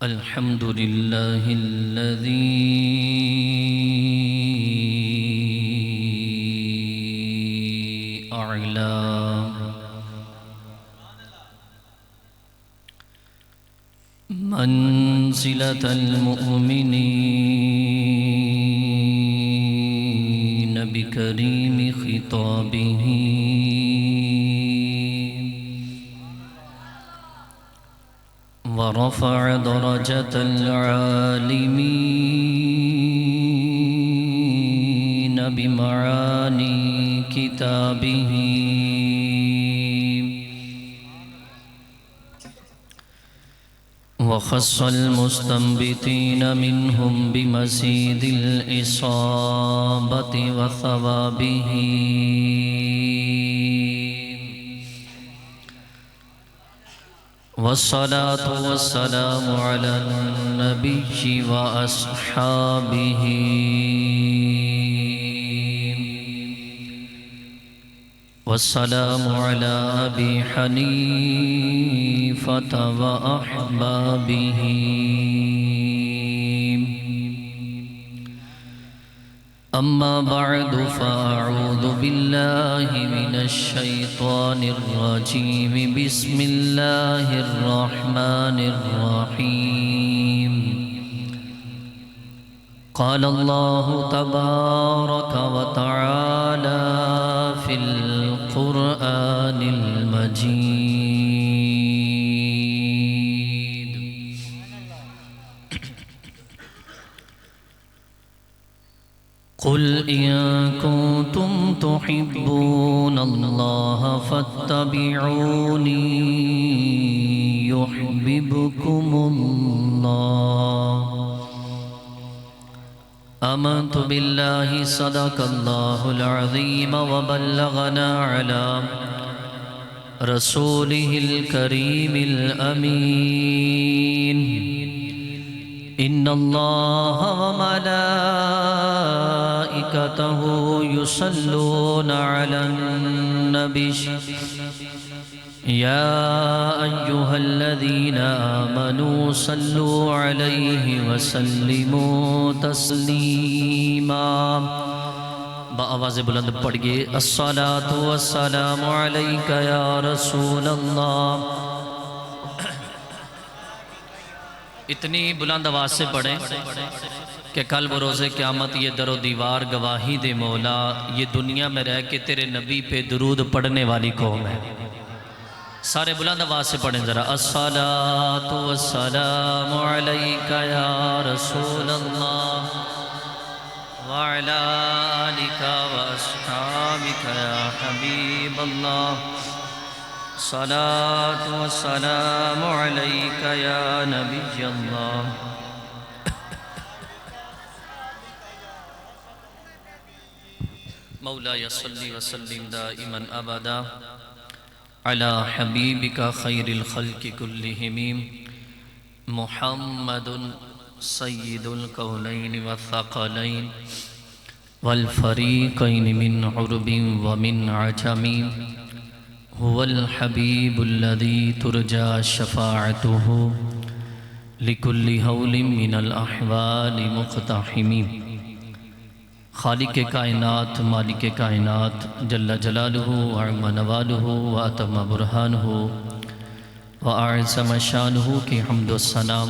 अल्हम्दुलिल्लाहिल्लज़ी अअला मंज़िलतल मुअमिनीन बिकरीमी खिताबिही वरफ़अ दरजतल आलिमीन बिमआनी किताबिही वख़स्सल मुस्तंबितीन मिनहुम बिमज़ीदिल इसाबति व सवाबिही वस्सलातु वस्सलामु अलन नबिय्यि व अस्हाबिही वस्सलामु अला अबी हनीफत व अहबाबिही अम्मा बअदु फ़अऊज़ु बिल्लाहि मिनश शैतानिर रजीम बिस्मिल्लाहिर रहमानिर रहीम क़ाल अल्लाहु तबारक व तआला फ़िल क़ुरआनिल मजीद क़ुल इन कुन्तुम तुहिब्बूनल्लाह फत्तबिऊनी युहिब्बुकुमुल्लाह आमन्तु बिल्लाहि सदक़ल्लाहुल अज़ीम व बल्लगना अला रसूलिहिल करीमिल अमीन इन्नल्लाह व मलाइकतहु युसल्लूना अलन नबी या अय्युहल्लज़ीना आमनू सल्लू अलैहि व सल्लिमू तस्लीमा। बाआवाज़ बुलंद पढ़िए अस्सलातु वस्सलामु अलैका या रसूलल्लाह। इतनी बुलंद आवाज़ से पढ़ें कि कल बरोज़े क़यामत ये दरो दीवार गवाही दे मौला, ये दुनिया में रह के तेरे नबी पे दुरूद पढ़ने वाली कौम है। सारे बुलंद आवाज़ से पढ़ें ज़रा। अस्सलातु वस्सलामु अलैका या रसूलल्लाह व अला आलिका व अस्हाबिका या हबीबल्लाह। सलातु वस्सलामु अलैका या नबियल्लाह। मौलाया सल्ली व सल्लिम दाइमन अबदा अला हबीबिका खैरिल खल्क़ि कुल्लिहिम मुहम्मदुन सय्यिदुल कौनैन व थक़लैन वल फ़रीक़ैन मिन उरबिन व मिन अजमिन हुवल हबीबुल्लज़ी तुरजा शफ़ाअतुहु लिकुल्लि हौलिन मिनल अहवालि मुक़तहिमीन। खालिक कायनात मालिक कायनात जल्ला जलालुहु व अम्मा नवालुहु व अतम्मा बुरहानुहु व अअज़्ज़म शानुहु की हम्द व सलाम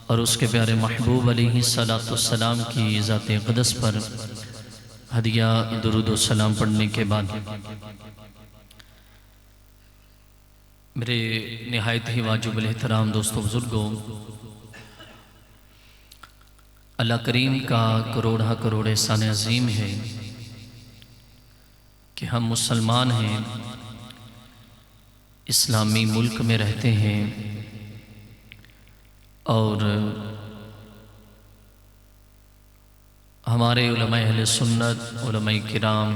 और उसके प्यारे महबूब अलैहिस्सलाम की ज़ात क़ुद्स पर हदिया दुरूद व सलाम पढ़ने के बाद मेरे निहायत ही वाजिबुल एहतराम दोस्तों बुज़ुर्गों, अल्लाह करीम का करोड़ा करोड़ एहसान अज़ीम है कि हम मुसलमान हैं, इस्लामी मुल्क में रहते हैं और हमारे उलमाए अहले सुन्नत उलमाए किराम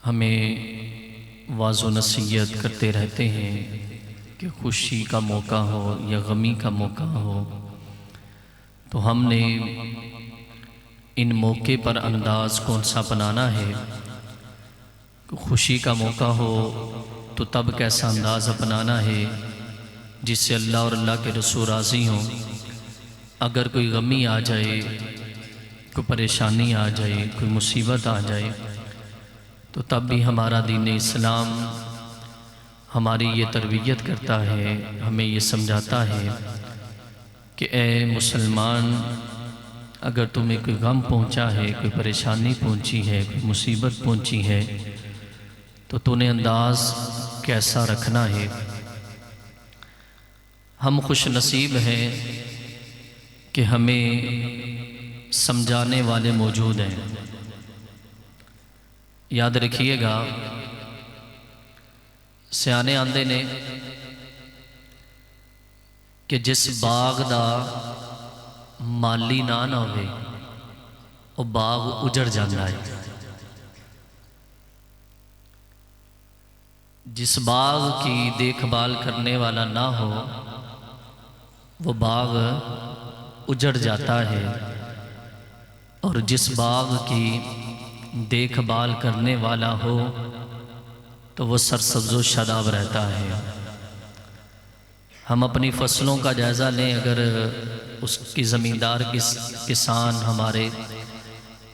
हमें वाज़ो नसीहत करते रहते हैं कि खुशी का मौका हो या गमी का मौका हो तो हमने इन मौके पर अंदाज़ कौन सा बनाना है। खुशी का मौका हो तो तब कैसा अंदाज़ अपनाना है, जिससे अल्लाह और अल्लाह के रसूल राज़ी हों। अगर कोई गमी आ जाए, कोई परेशानी आ जाए, कोई मुसीबत आ जाए, तो तब भी हमारा दीन इस्लाम हमारी ये तरबियत करता है, हमें ये समझाता है कि ए मुसलमान, अगर तुम्हें कोई गम पहुंचा है, कोई परेशानी पहुंची है, कोई मुसीबत पहुंची है, तो तूने अंदाज़ कैसा रखना है। हम खुश नसीब हैं कि हमें समझाने वाले मौजूद हैं। याद रखिएगा, सियाने आंदे ने कि जिस बाग दा माली ना होवे वो बाग उजड़ जाता है। जिस बाग की देखभाल करने वाला ना हो वो बाग उजड़ जाता है, और जिस बाग की देखभाल करने वाला हो तो वो सरसब्ज़ो शादाब रहता है। हम अपनी फसलों का जायज़ा लें, अगर उसकी ज़मींदार किसान हमारे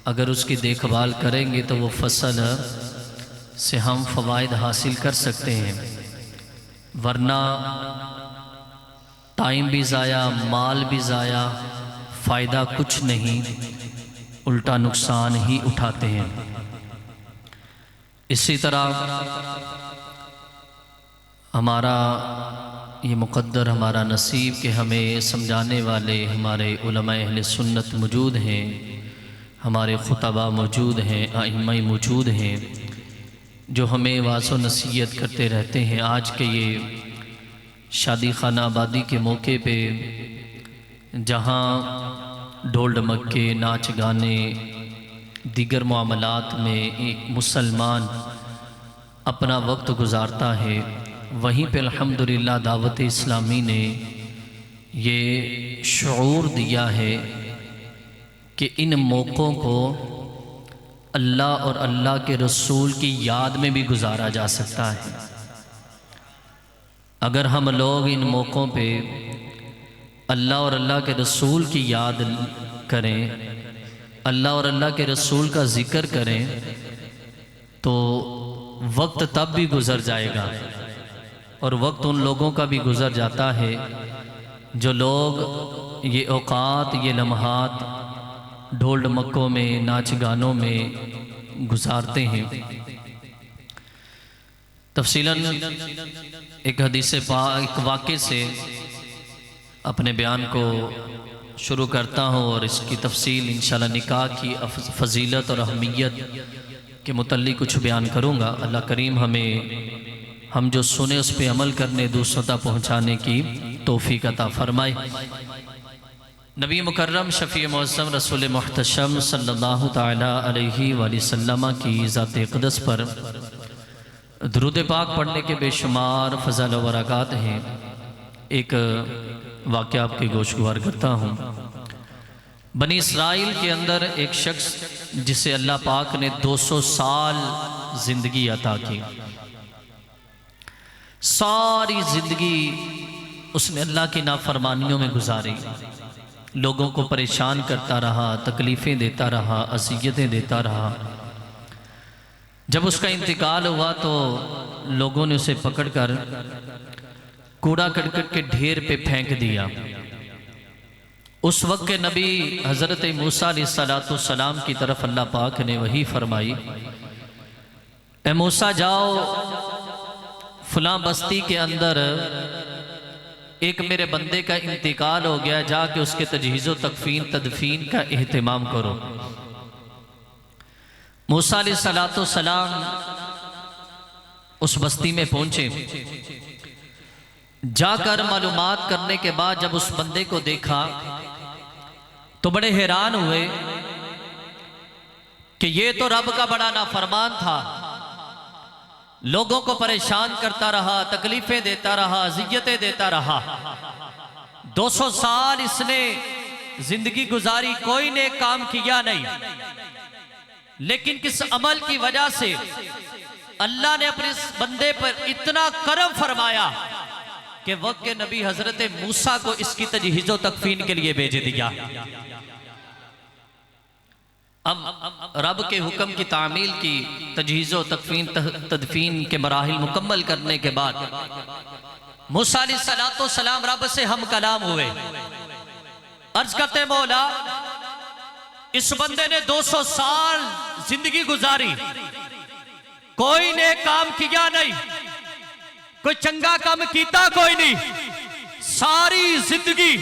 अगर उसकी देखभाल करेंगे तो वो फसल से हम फ़वाइद हासिल कर सकते हैं, वरना टाइम भी ज़ाया, माल भी ज़ाया, फ़ायदा कुछ नहीं, उल्टा नुकसान ही उठाते हैं। इसी तरह हमारा ये मुक़द्दर, हमारा नसीब कि हमें समझाने वाले हमारे उलमा अहले सुन्नत मौजूद हैं, हमारे खुतबा मौजूद हैं, आइम्मा मौजूद हैं, जो हमें वाज़ो नसीहत करते रहते हैं। आज के ये शादी खाना आबादी के मौके पे जहाँ ढोल ढमक्के, नाच गाने, दीगर मामलात में एक मुसलमान अपना वक्त गुजारता है, वहीं पे अल्हम्दुलिल्लाह दावत इस्लामी ने ये शऊर दिया है कि इन मौक़ों को अल्लाह और अल्लाह के रसूल की याद में भी गुजारा जा सकता है। अगर हम लोग इन मौक़ों पे अल्लाह और अल्लाह के रसूल की याद करें, अल्लाह और अल्लाह के रसूल का ज़िक्र करें, तो वक्त तब भी गुज़र जाएगा, और वक्त उन लोगों का भी गुज़र जाता है जो लोग ये औकात, ये लम्हात ढोल ढमक्कों में, नाच गानों में गुजारते हैं। तफसीलन एक हदीस एक वाक़े से अपने बयान को शुरू करता हूँ, और इसकी तफसील इंशाअल्लाह निकाह की फजीलत और अहमियत के मुतल्लिक़ कुछ बयान करूँगा। अल्लाह करीम हम जो सुने उस पर अमल करने, दूसरों तक पहुँचाने की तौफीक अता फरमाए। नबी मुकर्रम शफ़ी मौसम रसूल मुहतशम सल्लल्लाहु ताला अलैहि वसल्लम की ज़ात क़दस पर दुरूद पाक पढ़ने के बेशुमार फ़ज़ल व बरक़ात हैं। एक वाक़या आपके गोशगुवार करता हूँ। बनी इसराइल के अंदर एक शख्स जिसे अल्लाह पाक ने 200 साल ज़िंदगी अता की, सारी ज़िंदगी उसने अल्लाह की नाफरमानियों में गुजारी, लोगों को परेशान करता रहा, तकलीफ़ें देता रहा, अज़ियतें देता रहा। जब उसका इंतकाल हुआ तो लोगों ने उसे पकड़कर कूड़ा करकट के ढेर पे फेंक दिया। उस वक्त के नबी हज़रत मूसा अलैहिस्सलाम की तरफ अल्लाह पाक ने वही फरमाई, ए मूसा जाओ, फलां बस्ती के अंदर एक मेरे बंदे का इंतकाल हो गया, जाके उसके तजहीज़ो तदफीन का एहतमाम करो। मूसा अलैहिस्सलाम उस बस्ती में पहुंचे। जाकर मालूमात करने के बाद जब उस बंदे को देखा तो बड़े हैरान हुए कि ये तो रब का बड़ा नाफरमान था, लोगों को परेशान करता रहा, तकलीफें देता रहा, अज़ियतें देता रहा। 200 साल इसने जिंदगी गुजारी, कोई नेक काम किया नहीं, लेकिन किस अमल की वजह से अल्लाह ने अपने इस बंदे पर इतना करम फरमाया कि वक्त के नबी हजरत मूसा को इसकी तजहीज़ो तकफीन के लिए भेज दिया। अब रब के हुक्म की तामील की तजहीज़ो तकफीन तदफीन के मराहिल मुकम्मल करने के बाद मूसा अलैहिस्सलातो सलाम रब से हम कलाम हुए। अर्ज करते मौला, इस बंदे ने 200 साल जिंदगी गुजारी, कोई नेक काम किया नहीं, कोई चंगा काम कीता कोई नहीं, सारी जिंदगी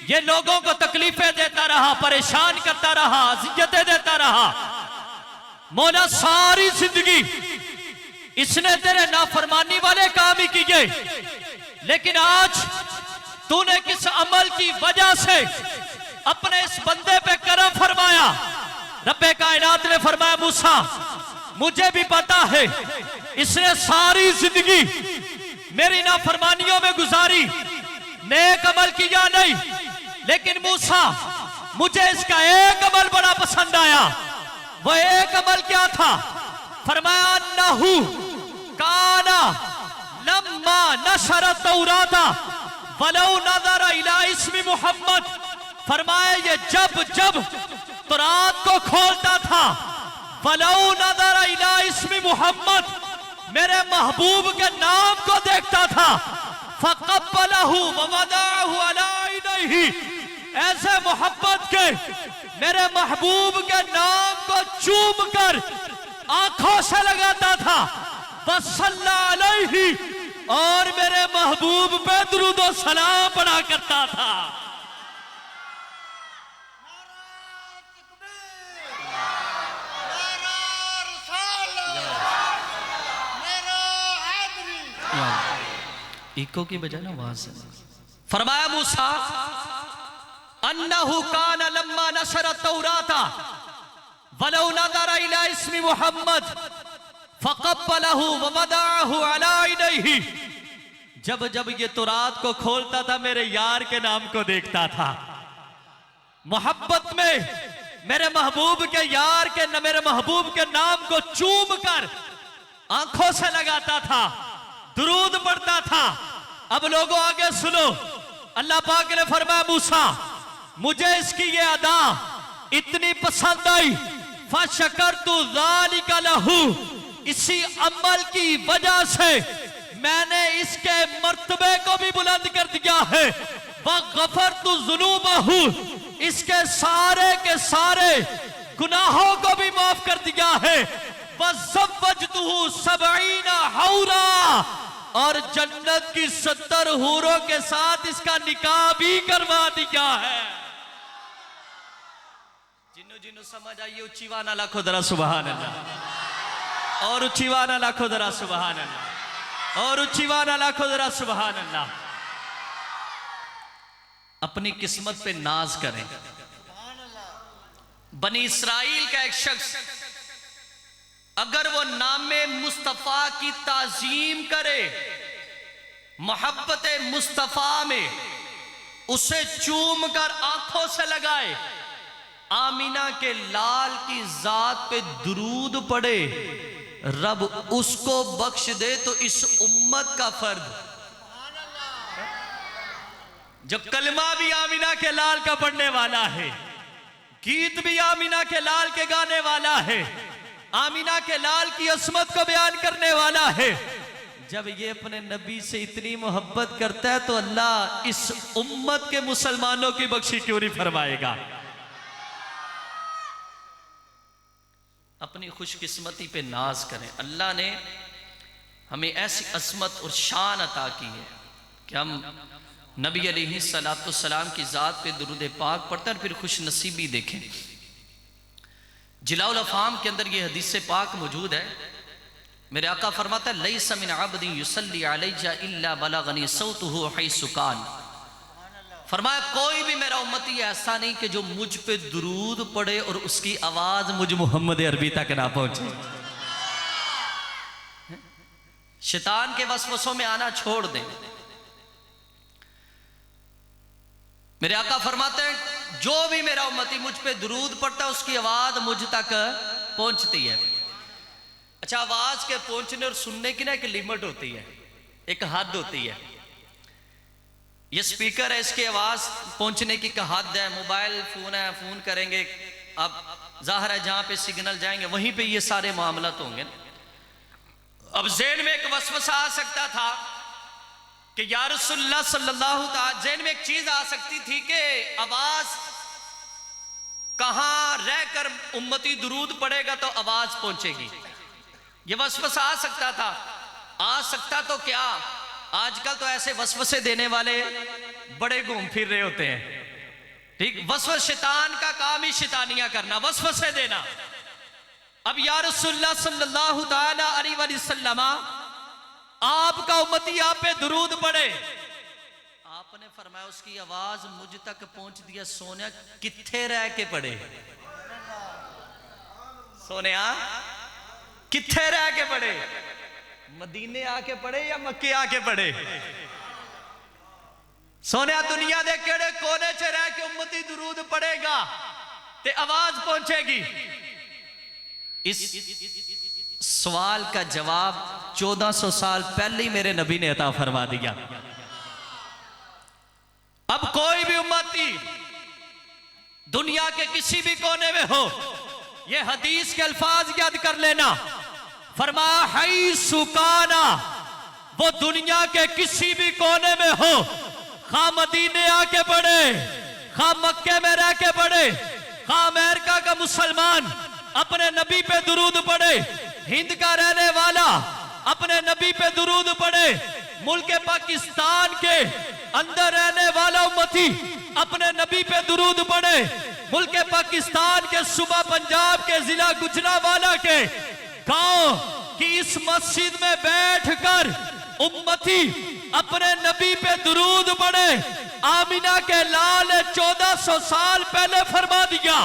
ये लोगों को तकलीफें देता रहा, परेशान करता रहा, अज़ियतें देता रहा। मौला सारी जिंदगी इसने तेरे नाफरमानी वाले काम ही किए, लेकिन आज तूने किस अमल की वजह से अपने इस बंदे पे करम फरमाया। रब्बे कायनात ने फरमाया, मूसा मुझे भी पता है इसने सारी जिंदगी मेरी नाफरमानियों में गुजारी, नेक अमल किया नहीं, लेकिन मूसा मुझे इसका एक अमल बड़ा पसंद आया। वो एक अमल क्या था? फरमाया, अन्नहु काना लम्मा नशर तौराता वलौ नज़र इला इस्मी मोहम्मद। फरमाया, ये जब जब तौरात को खोलता था, वलौ नज़र इला इस्मी मोहम्मद, मेरे महबूब के नाम को देखता था, फक़ब्बलहु व वदअहु अला इनैहि, ऐसे मोहब्बत के मेरे महबूब के नाम को चूम कर आंखों से लगाता था, वसल्ला अलैहि, और मेरे महबूब पे दुरूद व सलाम पढ़ा करता था। इको की बजाय ना वहां से फरमाया, मूसा अन्नहु कान लम्मा नशर तौराता वलौ नज़र इला इस्मी मोहम्मद फक़ब्बलहु व वदअहु अला इनैहि। जब जब ये तौरात को खोलता था, मेरे यार के नाम को देखता था, मोहब्बत में मेरे महबूब के यार के मेरे महबूब के नाम को चूम कर आंखों से लगाता था, दुरूद पढ़ता था। अब लोगों आगे सुनो, अल्लाह पाक ने फरमाया, मूसा मुझे इसकी ये अदा इतनी पसंद आई, फशकरतु ज़ालिका लहू, इसी अमल की वजह से मैंने इसके मर्तबे को भी बुलंद कर दिया है, वग़फ़रतु ज़ुनूबहू, इसके सारे के सारे गुनाहों को भी माफ कर दिया है, वज़व्वजतुहू सबईना हौरा, और जन्नत की 70 हूरों के साथ इसका निकाह भी करवा दिया है। जिन्नो जिन्नो समझ आइए, उच्ची वाना लाखो दरा सुभान अल्लाह, और उच्ची वाना लाखो दरा सुभान अल्लाह, और उच्ची वाना लाखो दरा सुभान अल्लाह। अपनी किस्मत पे नाज करें। बनी इस्राइल का एक शख्स अगर वो नामे मुस्तफ़ा की ताजीम करे, मोहब्बत मुस्तफ़ा में उसे चूम कर आंखों से लगाए, आमीना के लाल की जात पे दुरूद पड़े, रब उसको बख्श दे तो इस उम्मत का फर्द। जब कलमा भी आमीना के लाल का पढ़ने वाला है, गीत भी आमीना के लाल के गाने वाला है, आमीना के लाल की असमत को बयान करने वाला है, जब ये अपने नबी से इतनी मोहब्बत करता है तो अल्लाह इस उम्मत के मुसलमानों की बख्शी क्यों नहीं फरमाएगा। अपनी खुशकिस्मती पे नाज करें। अल्लाह ने हमें ऐसी असमत और शान अता की है कि हम नबी अलैहिस्सलाम की ज़ात पे दुरूद पाक पढ़ते हैं, फिर खुश नसीबी देखें। जिलाउल अफ़हाम के अंदर ये हदीस पाक मौजूद है। मेरे आका फरमाता है, लैसा मिन अब्दिन युसल्ली अलैया इल्ला बलगनी सौतुहु हैसु कान। फरमाया, कोई भी मेरा उम्मती ऐसा नहीं कि जो मुझ पे दुरूद पढ़े और उसकी आवाज मुझ मोहम्मद अरबी तक ना पहुंचे। शैतान के वसवसों में आना छोड़ दें। मेरे आका फरमाते हैं, जो भी मेरा उम्मती मुझ पे दुरूद पढ़ता है उसकी आवाज मुझ तक पहुंचती है। अच्छा, आवाज के पहुंचने और सुनने की ना एक लिमिट होती है, एक हद होती है। ये स्पीकर है, इसकी आवाज पहुंचने की का हद है। मोबाइल फोन है, फोन करेंगे, अब जाहिर है जहां पे सिग्नल जाएंगे वहीं पे ये सारे मामलात होंगे। अब ज़हन में एक वसवसा आ सकता था कि या रसूलुल्लाह सल्लल्लाहु अलैहि, ज़हन में एक चीज आ सकती थी कि आवाज कहां रहकर उम्मती दुरूद पड़ेगा तो आवाज पहुंचेगी। ये वसवसा आ सकता था। आ सकता तो क्या, आजकल तो ऐसे वसवसे देने वाले बड़े घूम फिर रहे होते हैं। ठीक, वसवस शैतान का काम ही शैतानियां करना, वसवसे देना। अब या रसूलुल्लाह सल्लल्लाहु ताला अलैहि वसल्लम, आपका उम्मती आप पे दुरूद पड़े, आपने फरमाया उसकी आवाज मुझ तक पहुंच दिया। सोनिया किथे रह के पड़े, सोनिया किथे रह के पड़े, मदीने आके पड़े या मक्के आके पड़े? सोनिया दुनिया दे केड़े कोने च रह के उम्मती दुरूद पड़ेगा ते आवाज पहुंचेगी। इस सवाल का जवाब 1400 साल पहले ही मेरे नबी ने अता फरमा दिया। अब कोई भी उम्मती दुनिया के किसी भी कोने में हो, ये हदीस के अल्फाज याद कर लेना। फरमाया है सुकाना, वो दुनिया के किसी भी कोने में हो, खा मदीने आके पड़े, खा मक्के में रह के पड़े, खा अमेरिका का मुसलमान अपने नबी पे दुरूद पड़े, हिंद का रहने वाला अपने नबी पे दुरूद पड़े, मुल्क पाकिस्तान के अंदर रहने वाला उम्मती अपने नबी पे दुरूद पड़े, मुल्क पाकिस्तान के सूबा पंजाब के जिला गुजरांवाला के गांव की इस मस्जिद में बैठकर उम्मती अपने नबी पे दुरूद पड़े। आमिना के लाल 1400 साल पहले फरमा दिया,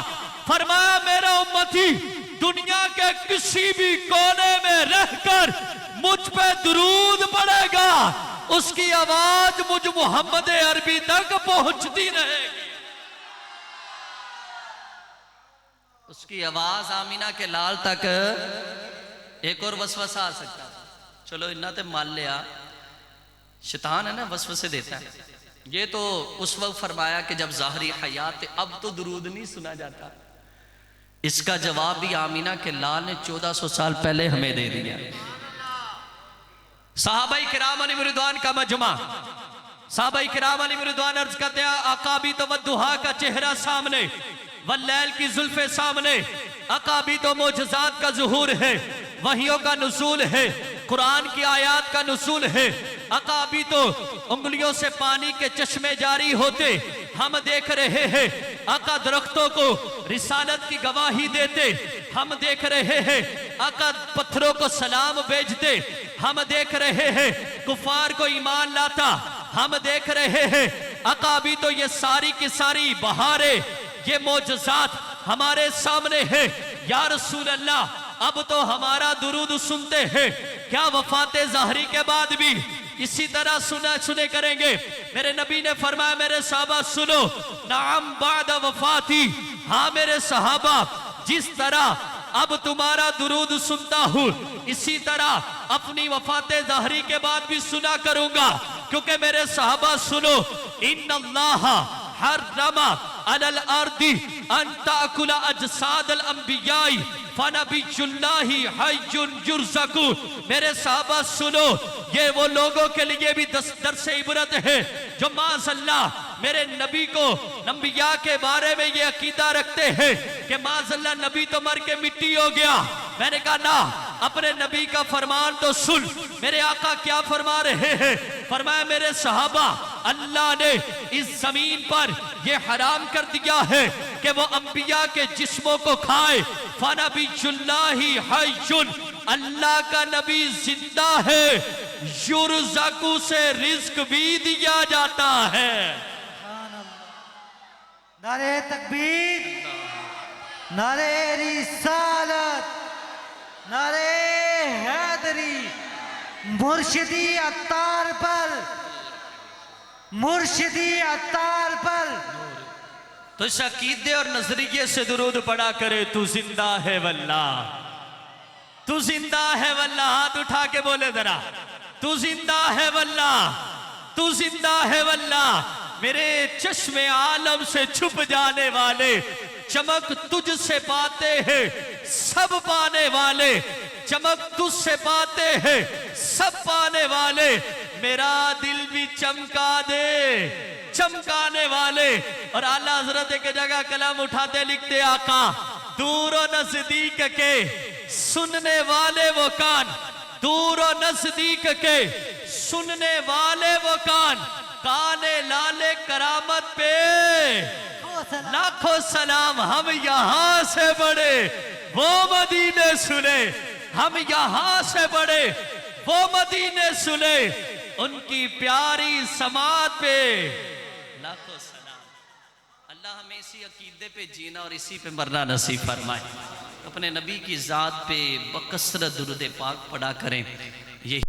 फरमाया मेरा उम्मती दुनिया के किसी भी कोने में रहकर मुझ पे दुरूद पड़ेगा, उसकी आवाज मुझ मोहम्मद अरबी तक पहुंचती रहेगी। उसकी आवाज आमीना के लाल तक। एक और वसवसा आ सकता, चलो इन्ना ते मान लिया, शैतान है ना वसवसे देता है। ये तो उस वक्त फरमाया कि जब ज़ाहरी हयात, अब तो दुरूद नहीं सुना जाता। इसका जवाब भी आमीना के लाल ने 1400 साल पहले हमें दे दिया। सहाबाई किराम अलैहिम रिदवान का मजमा, सहाबाई किराम अलैहिम रिदवान अर्ज करते हैं, अकाबी तो वद्दुहा का चेहरा सामने, वल्लैल की जुल्फे सामने, अकाबी तो मोजज़ात का ज़ुहूर है, वहियों का नुज़ूल है, कुरान की आयात का नुज़ूल है। अकाबी तो उंगलियों से पानी के चश्मे जारी होते हम देख रहे हैं, आका दरख्तों को रिसालत की गवाही देते हम देख रहे हैं, आका पत्थरों को सलाम भेजते हम देख रहे हैं, कुफार को ईमान लाता हम देख रहे हैं। अकाबी तो ये सारी की सारी बहारें, ये मोजज़ात हमारे सामने है। या रसूल अल्लाह, अब तो हमारा दुरूद सुनते हैं, क्या वफाते ज़ाहरी के बाद भी इसी तरह सुने करेंगे? मेरे नबी ने फरमाया, मेरे सहाबा सुनो, नाम बाद वफाती, हाँ मेरे सहाबा, जिस तरह अब तुम्हारा दुरूद सुनता हूँ, इसी तरह अपनी वफाते ज़ाहरी के बाद भी सुना करूंगा। क्योंकि मेरे सहाबा सुनो, इन्नल्लाह हर्रमा अलल अर्दी अन ताकुला अजसादल अंबियाई फनबियुल्लाहि हय्युन युरज़कु। मेरे सहाबा सुनो, ये वो लोगों के लिए भी दर्स इबरत है जो माज़अल्लाह मेरे नबी को, नबिया के बारे में ये अकीदा रखते हैं कि माज़अल्लाह नबी तो मर के मिट्टी हो गया। मैंने कहा ना, अपने नबी का फरमान तो सुन, मेरे आका क्या फरमा रहे हैं। फरमाया, मेरे सहाबा, अल्लाह ने इस जमीन पर यह हराम कर दिया है कि वो अंबिया के जिस्मों को खाए। फनबियुल्लाहि हय्युन, अल्लाह का नबी जिंदा है, युरज़कु से रिज्क भी दिया जाता है। नारे तकबीर, नारे रिसालत, नारे हैदरी, मुर्शिदी अत्तार पर, मुर्शिदी अत्तार पर। तो इस अकीदे और नजरिए से दुरूद पड़ा करे, तू जिंदा है वल्लाह, तू जिंदा है वल्लाह। हाथ उठा के बोले जरा, तू जिंदा है वल्लाह। तू जिंदा है वल्लाह, मेरे चश्मे आलम से छुप जाने वाले, चमक तुझसे पाते हैं सब पाने वाले, चमक तुझसे पाते हैं सब पाने वाले, मेरा दिल भी चमका दे चमकाने वाले। और आला हजरत एक जगह कलम उठाते लिखते आका, दूर और नजदीक के सुनने वाले वो कान, दूर और नजदीक के सुनने वाले वो कान, काने लाले करामत पे लाखों सलाम। हम यहां से बड़े वो मदीने सुने, हम यहां से बड़े वो मदीने सुने, उनकी प्यारी समात पे लाखों सलाम। अल्लाह हमें इसी अकीदे पे जीना और इसी पे मरना नसीब फरमाए। अपने नबी की जात पे बकसरत दुरूद पाक पढ़ा करें। ये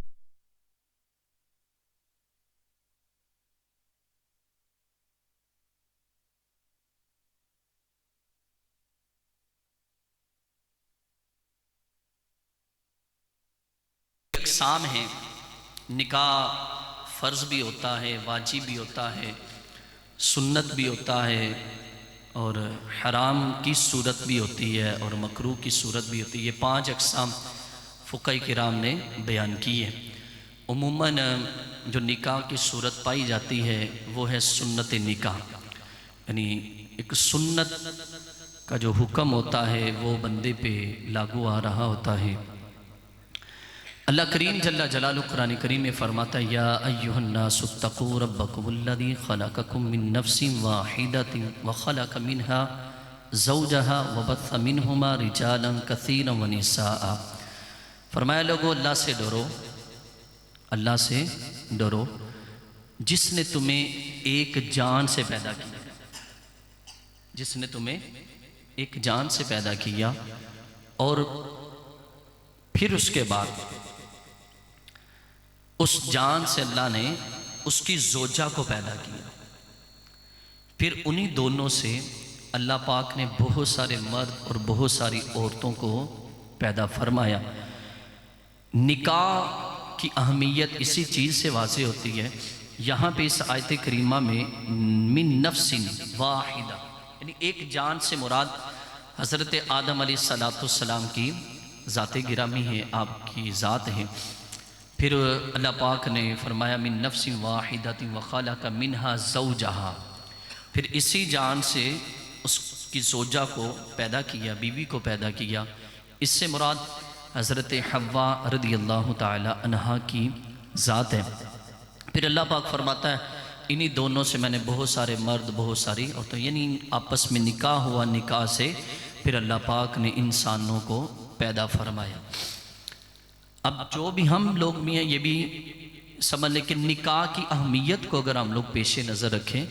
इक़साम है, निकाह फ़र्ज भी होता है, वाजिब भी होता है, सुन्नत भी होता है, और हराम की सूरत भी होती है और मकरूह की सूरत भी होती है। ये 5 अक़साम फ़ुक़हा किराम ने बयान की है। उमूमन जो निकाह की सूरत पाई जाती है वो है सुन्नत निकाह, यानी एक सुन्नत का जो हुक्म होता है वो बंदे पे लागू आ रहा होता है। अल्लाह करीम जल्ला जलालुहु कुरान करीम में फरमाता है, या अय्युहन्नासुत्तक़ू रब्बकुमुल्लज़ी खलक़कुम मिन नफ्सिन वाहिदतिन व खलक़ मिनहा ज़ौजहा व बस्स मिनहुमा रिजालन कसीरन व निसाअ। फरमाया लोगो अल्लाह से डरो, अल्लाह से डरो जिसने तुम्हें एक जान से पैदा किया, जिसने तुम्हें एक जान से पैदा किया और फिर उसके बाद उस जान से अल्लाह ने उसकी जोजा को पैदा किया, फिर उन्हीं दोनों से अल्लाह पाक ने बहुत सारे मर्द और बहुत सारी औरतों को पैदा फरमाया। निकाह की अहमियत इसी चीज़ से वाज़ेह होती है। यहाँ पे इस आयत करीमा में मिन नफ्सिन वाहिदा, यानी एक जान से मुराद हज़रत आदम अलैहिस्सलाम की ज़ात गिरामी है, आपकी ज़ात है। फिर अल्लाह पाक ने फरमाया मिन नफ्सिन वाहिदतिन व खलक़ मिनहा ज़ौजहा, फिर इसी जान से उसकी ज़ौजा को पैदा किया, बीवी को पैदा किया। इससे मुराद हज़रत हव्वा रदियल्लाहु ताला अन्हा की ज़ात है। फिर अल्लाह पाक फरमाता है इन्हीं दोनों से मैंने बहुत सारे मर्द, बहुत सारी औरतें, यानी आपस में निकाह हुआ, निकाह से फिर अल्लाह पाक ने इंसानों को पैदा फरमाया। अब जो भी हम लोग में हैं ये भी समझ लें कि निकाह की अहमियत को अगर हम लोग पेश नज़र रखें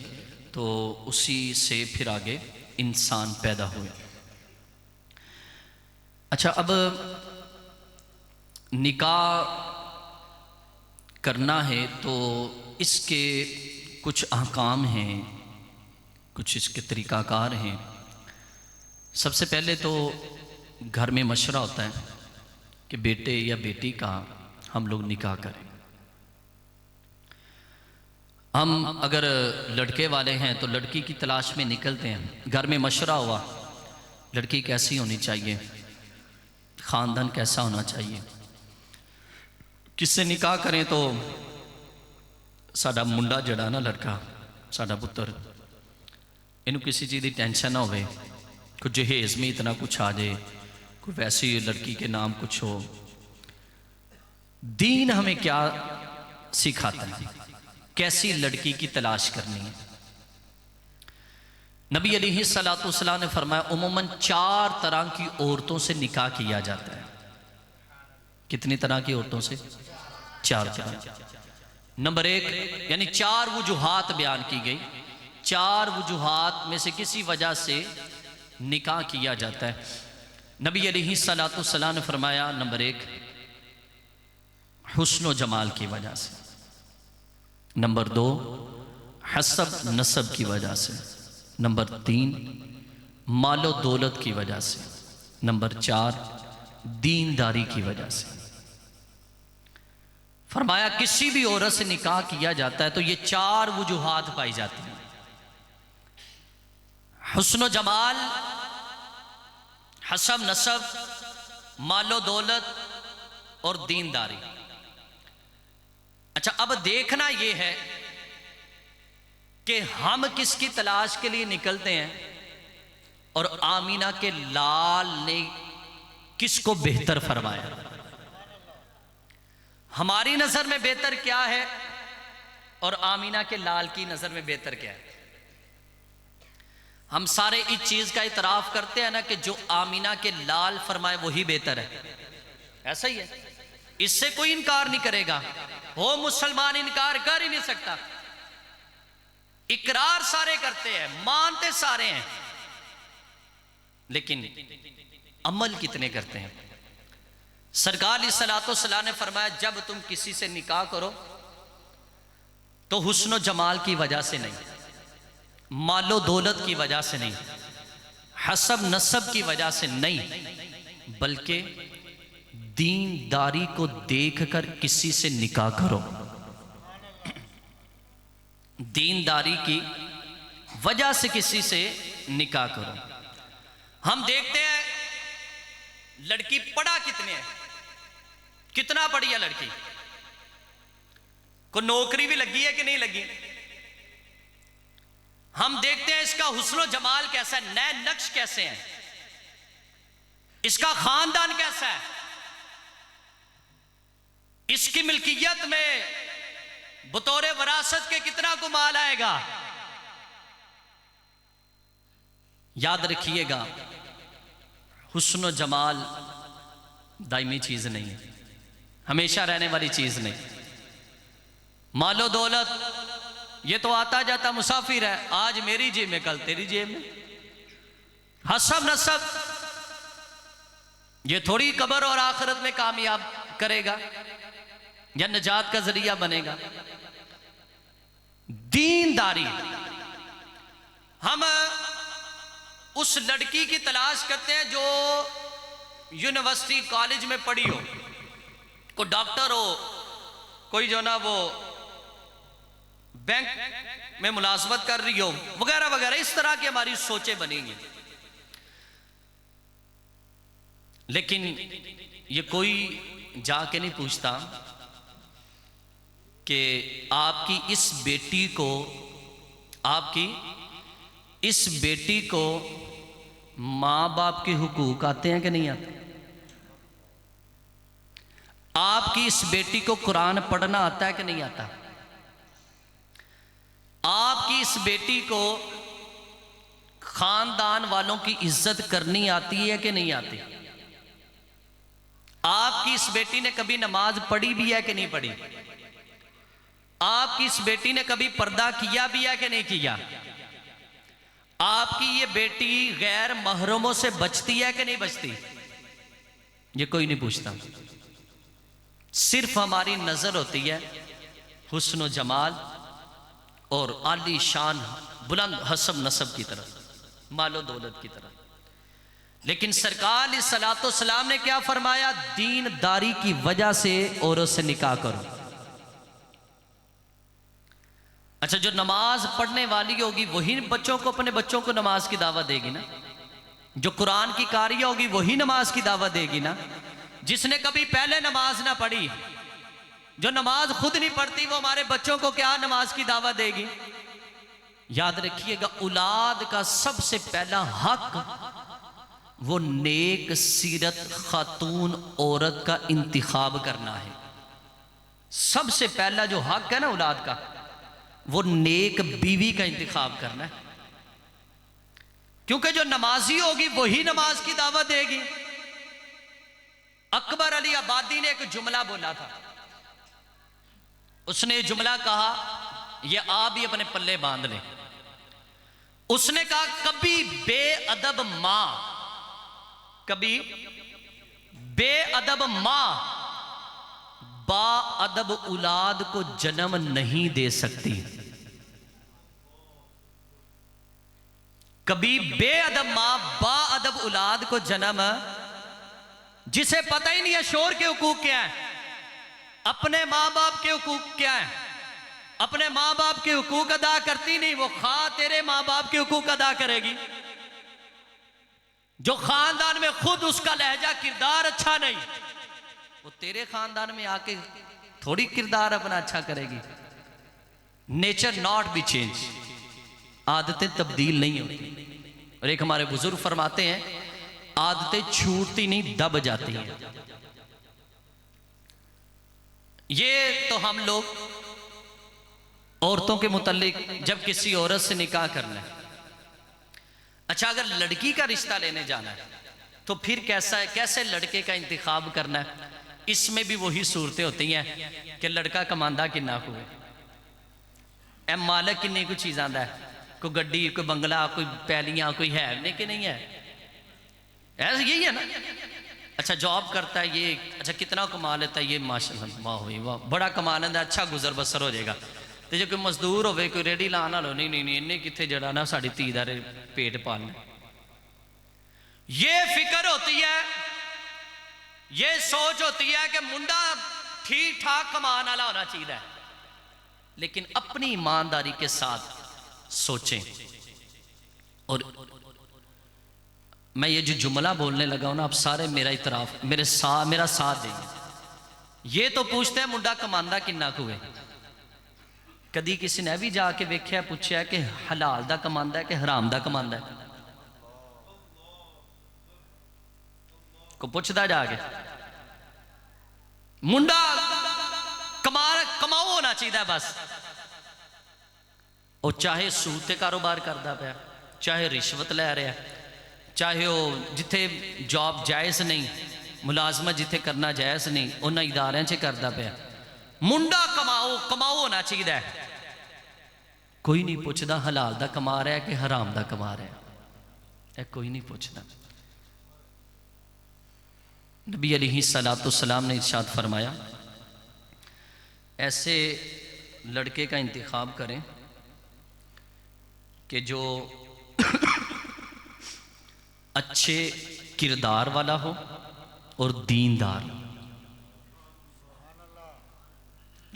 तो उसी से फिर आगे इंसान पैदा हुए। अच्छा, अब निकाह करना है तो इसके कुछ अहकाम हैं, कुछ इसके तरीक़ाकार हैं। सबसे पहले तो घर में मशवरा होता है कि बेटे या बेटी का हम लोग निकाह करें। हम अगर लड़के वाले हैं तो लड़की की तलाश में निकलते हैं, घर में मशवरा हुआ लड़की कैसी होनी चाहिए, ख़ानदान कैसा होना चाहिए, किससे निकाह करें। तो साडा मुंडा जड़ा ना, लड़का साडा पुत्र, इनू किसी चीज़ की टेंशन ना होवे, कुछ जहेज़ में इतना कुछ आ जाए, कोई वैसी लड़की के नाम कुछ हो। दीन हमें क्या सिखाता है, कैसी लड़की की तलाश करनी है। नबी अलैहिस्सलाम ने फरमाया उमूमन 4 तरह की औरतों से निकाह किया जाता है। कितनी तरह की औरतों से? 4 तरह। नंबर 1, यानी 4 वजूहात बयान की गई, 4 वजूहात में से किसी वजह से निकाह किया जाता है। नबी अलैहिस्सलाम ने फरमाया नंबर 1 हुस्न व जमाल की वजह से, नंबर 2 हसब नसब की वजह से, नंबर 3 मालो दौलत की वजह से, नंबर 4 दीनदारी की वजह से। फरमाया किसी भी औरत से निकाह किया जाता है तो ये 4 वजूहात पाई जाती हैं। हुस्न जमाल, हसब नसब, मालो दौलत और दीनदारी। अच्छा, अब देखना यह है कि हम किसकी तलाश के लिए निकलते हैं और आमीना के लाल ने किसको बेहतर फरमाया। हमारी नजर में बेहतर क्या है और आमीना के लाल की नजर में बेहतर क्या है। हम सारे इस चीज का इतराफ करते हैं ना कि जो आमीना के लाल फरमाए वही बेहतर है। ऐसा ही है, इससे कोई इनकार नहीं करेगा। हो मुसलमान इनकार कर ही नहीं सकता। इकरार सारे करते हैं, मानते सारे हैं, लेकिन अमल कितने करते हैं। सरकार अलैहिस्सलाम ने फरमाया जब तुम किसी से निकाह करो तो हुस्न जमाल की वजह से नहीं, मालो दौलत की वजह से नहीं, हसब नसब की वजह से नहीं, बल्कि दीनदारी को देखकर किसी से निकाह करो। दीनदारी की वजह से किसी से निकाह करो। हम देखते हैं लड़की पढ़ा कितने है, कितना पढ़ी है लड़की, को नौकरी भी लगी है कि नहीं लगी। हम देखते हैं इसका हुस्न जमाल कैसा है, नए नक्श कैसे हैं, इसका खानदान कैसा है, इसकी मिल्कियत में बतौर वरासत के कितना को माल आएगा। याद रखिएगा, हुस्न जमाल दायमी चीज नहीं है, हमेशा रहने वाली चीज नहीं। मालो दौलत ये तो आता जाता मुसाफिर है, आज मेरी जेब में कल तेरी जेब में। हसब नसब ये थोड़ी कब्र और आखिरत में कामयाब करेगा या निजात का जरिया बनेगा। दीनदारी, हम उस लड़की की तलाश करते हैं जो यूनिवर्सिटी कॉलेज में पढ़ी हो, कोई डॉक्टर हो, कोई जो ना वो बैंक में मुलाजमत कर रही हो, वगैरह वगैरह। इस तरह की हमारी सोचें बनेंगी। लेकिन ये कोई जाके नहीं पूछता कि आपकी इस बेटी को मां बाप के हुकूक आते हैं कि नहीं आते। आपकी इस बेटी को कुरान पढ़ना आता है कि नहीं आता। आपकी इस बेटी को खानदान वालों की इज्जत करनी आती है कि नहीं आती। आपकी इस बेटी ने कभी नमाज पढ़ी भी है कि नहीं पढ़ी। आपकी इस बेटी ने कभी पर्दा किया भी है कि नहीं किया। आपकी ये बेटी गैर महरमों से बचती है कि नहीं बचती, ये कोई नहीं पूछता। सिर्फ हमारी नजर होती है हुस्न जमाल और आली शान बुलंद हसब नसब की तरफ, मालो दौलत की तरफ। लेकिन सरकार अलैहिस्सलाम ने क्या फरमाया, दीनदारी की वजह से औरत से निकाह करो। अच्छा, जो नमाज पढ़ने वाली होगी वही बच्चों को, अपने बच्चों को नमाज की दावत देगी ना। जो कुरान की कारी होगी वही नमाज की दावत देगी ना। जिसने कभी पहले नमाज ना पढ़ी, जो नमाज खुद नहीं पढ़ती, वो हमारे बच्चों को क्या नमाज की दावत देगी। याद रखिएगा, औलाद का सबसे पहला हक वो नेक सीरत खातून औरत का इंतिखाब करना है। सबसे पहला जो हक है ना औलाद का, वो नेक बीवी का इंतिखाब करना है। क्योंकि जो नमाजी होगी वही नमाज की दावत देगी। अकबर अली आबादी ने एक जुमला बोला था। उसने जुमला कहा, ये आप भी अपने पल्ले बांध ले। उसने कहा, कभी बेअदब मां, कभी बेअदब मां बाअदब औलाद को जन्म नहीं दे सकती। कभी बेअदब मां बाअदब औलाद को जन्म, जिसे पता ही नहीं है शोर के हुकूक क्या है, अपने माँ बाप के हुकूक क्या है? अपने माँ बाप के हुकूक अदा करती नहीं, वो खा तेरे माँ बाप के हुकूक अदा करेगी। जो खानदान में खुद उसका लहजा किरदार अच्छा नहीं, वो तेरे खानदान में आके थोड़ी किरदार अपना अच्छा करेगी। नेचर नॉट बी चेंज, आदतें तब्दील नहीं होती। और एक हमारे बुजुर्ग फरमाते हैं, आदतें छूटती नहीं, दब जाती हैं। ये तो हम लोग औरतों के मुताल्लिक जब किसी औरत से निकाह करना है, अच्छा अगर लड़की का रिश्ता लेने जाना है तो फिर कैसा है, कैसे लड़के का इंतखाब करना है? इसमें भी वही सूरतें होती हैं कि लड़का कमांदा किन्ना को है, मालक किन्नी कोई चीज़ आंदा है, कोई गड्डी, कोई बंगला, कोई पैलियां, कोई है नहीं कि नहीं है, ऐसा यही है ना। अच्छा जॉब करता है ये, अच्छा कितना कमा लेता है ये, माशाल्लाह वाह हुई वाह, बड़ा कमा लेता है, अच्छा गुजर बसर हो जाएगा। तो जो कोई मजदूर होवे, कोई रेडी लाने वाला, नहीं नहीं नहीं, इन्हें कितने जड़ा ना साड़ी धी दा पेट पालना। ये फिक्र होती है, ये सोच होती है कि मुंडा ठीक ठाक कमान वाला होना चाहिए, लेकिन अपनी ईमानदारी के साथ सोचें। और मैं ये जो जुमला बोलने लगा हूं ना, आप सारे मेरा इतराफ, मेरा साथ देंगे। ये तो पूछते हैं मुंडा कमांदा किन्ना कुए, कदी किसी ने भी जाके वेख्या पूछा कि हलाल दा कमांदा है कि हराम दा कमांदा है? को पुछदा जाके, मुंडा कमाओ होना चाहिए बस। और चाहे सूद ते कारोबार करता पाया, चाहे रिश्वत लै रहा, चाहे वो जिथे जॉब जायज़ नहीं, मुलाजमत जिथे करना जायज़ नहीं, उन्होंने इदारे च करता पाया, मुंडा कमाओ होना चाहिए। कोई नहीं पूछता हलाल दा कमा रहा है कि हराम दा कमा रहा है, कोई नहीं पूछता। नबी अलैहिस्सलाम ने इरशाद फरमाया, ऐसे लड़के का इंतखाब करें कि जो अच्छे किरदार वाला हो और दीनदार।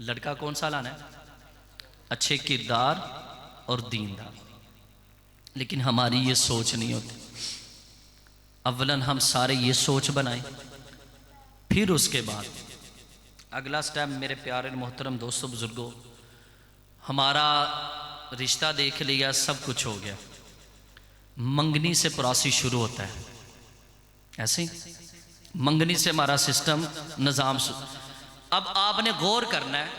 लड़का कौन सा लाना है? अच्छे किरदार और दीनदार। लेकिन हमारी ये सोच नहीं होती। अव्वलन हम सारे ये सोच बनाएं, फिर उसके बाद अगला स्टेप। मेरे प्यारे मोहतरम दोस्तों बुजुर्गों, हमारा रिश्ता देख लिया, सब कुछ हो गया, मंगनी से प्रोसेस शुरू होता है। ऐसे ही मंगनी से हमारा सिस्टम निज़ाम। अब आपने गौर करना है,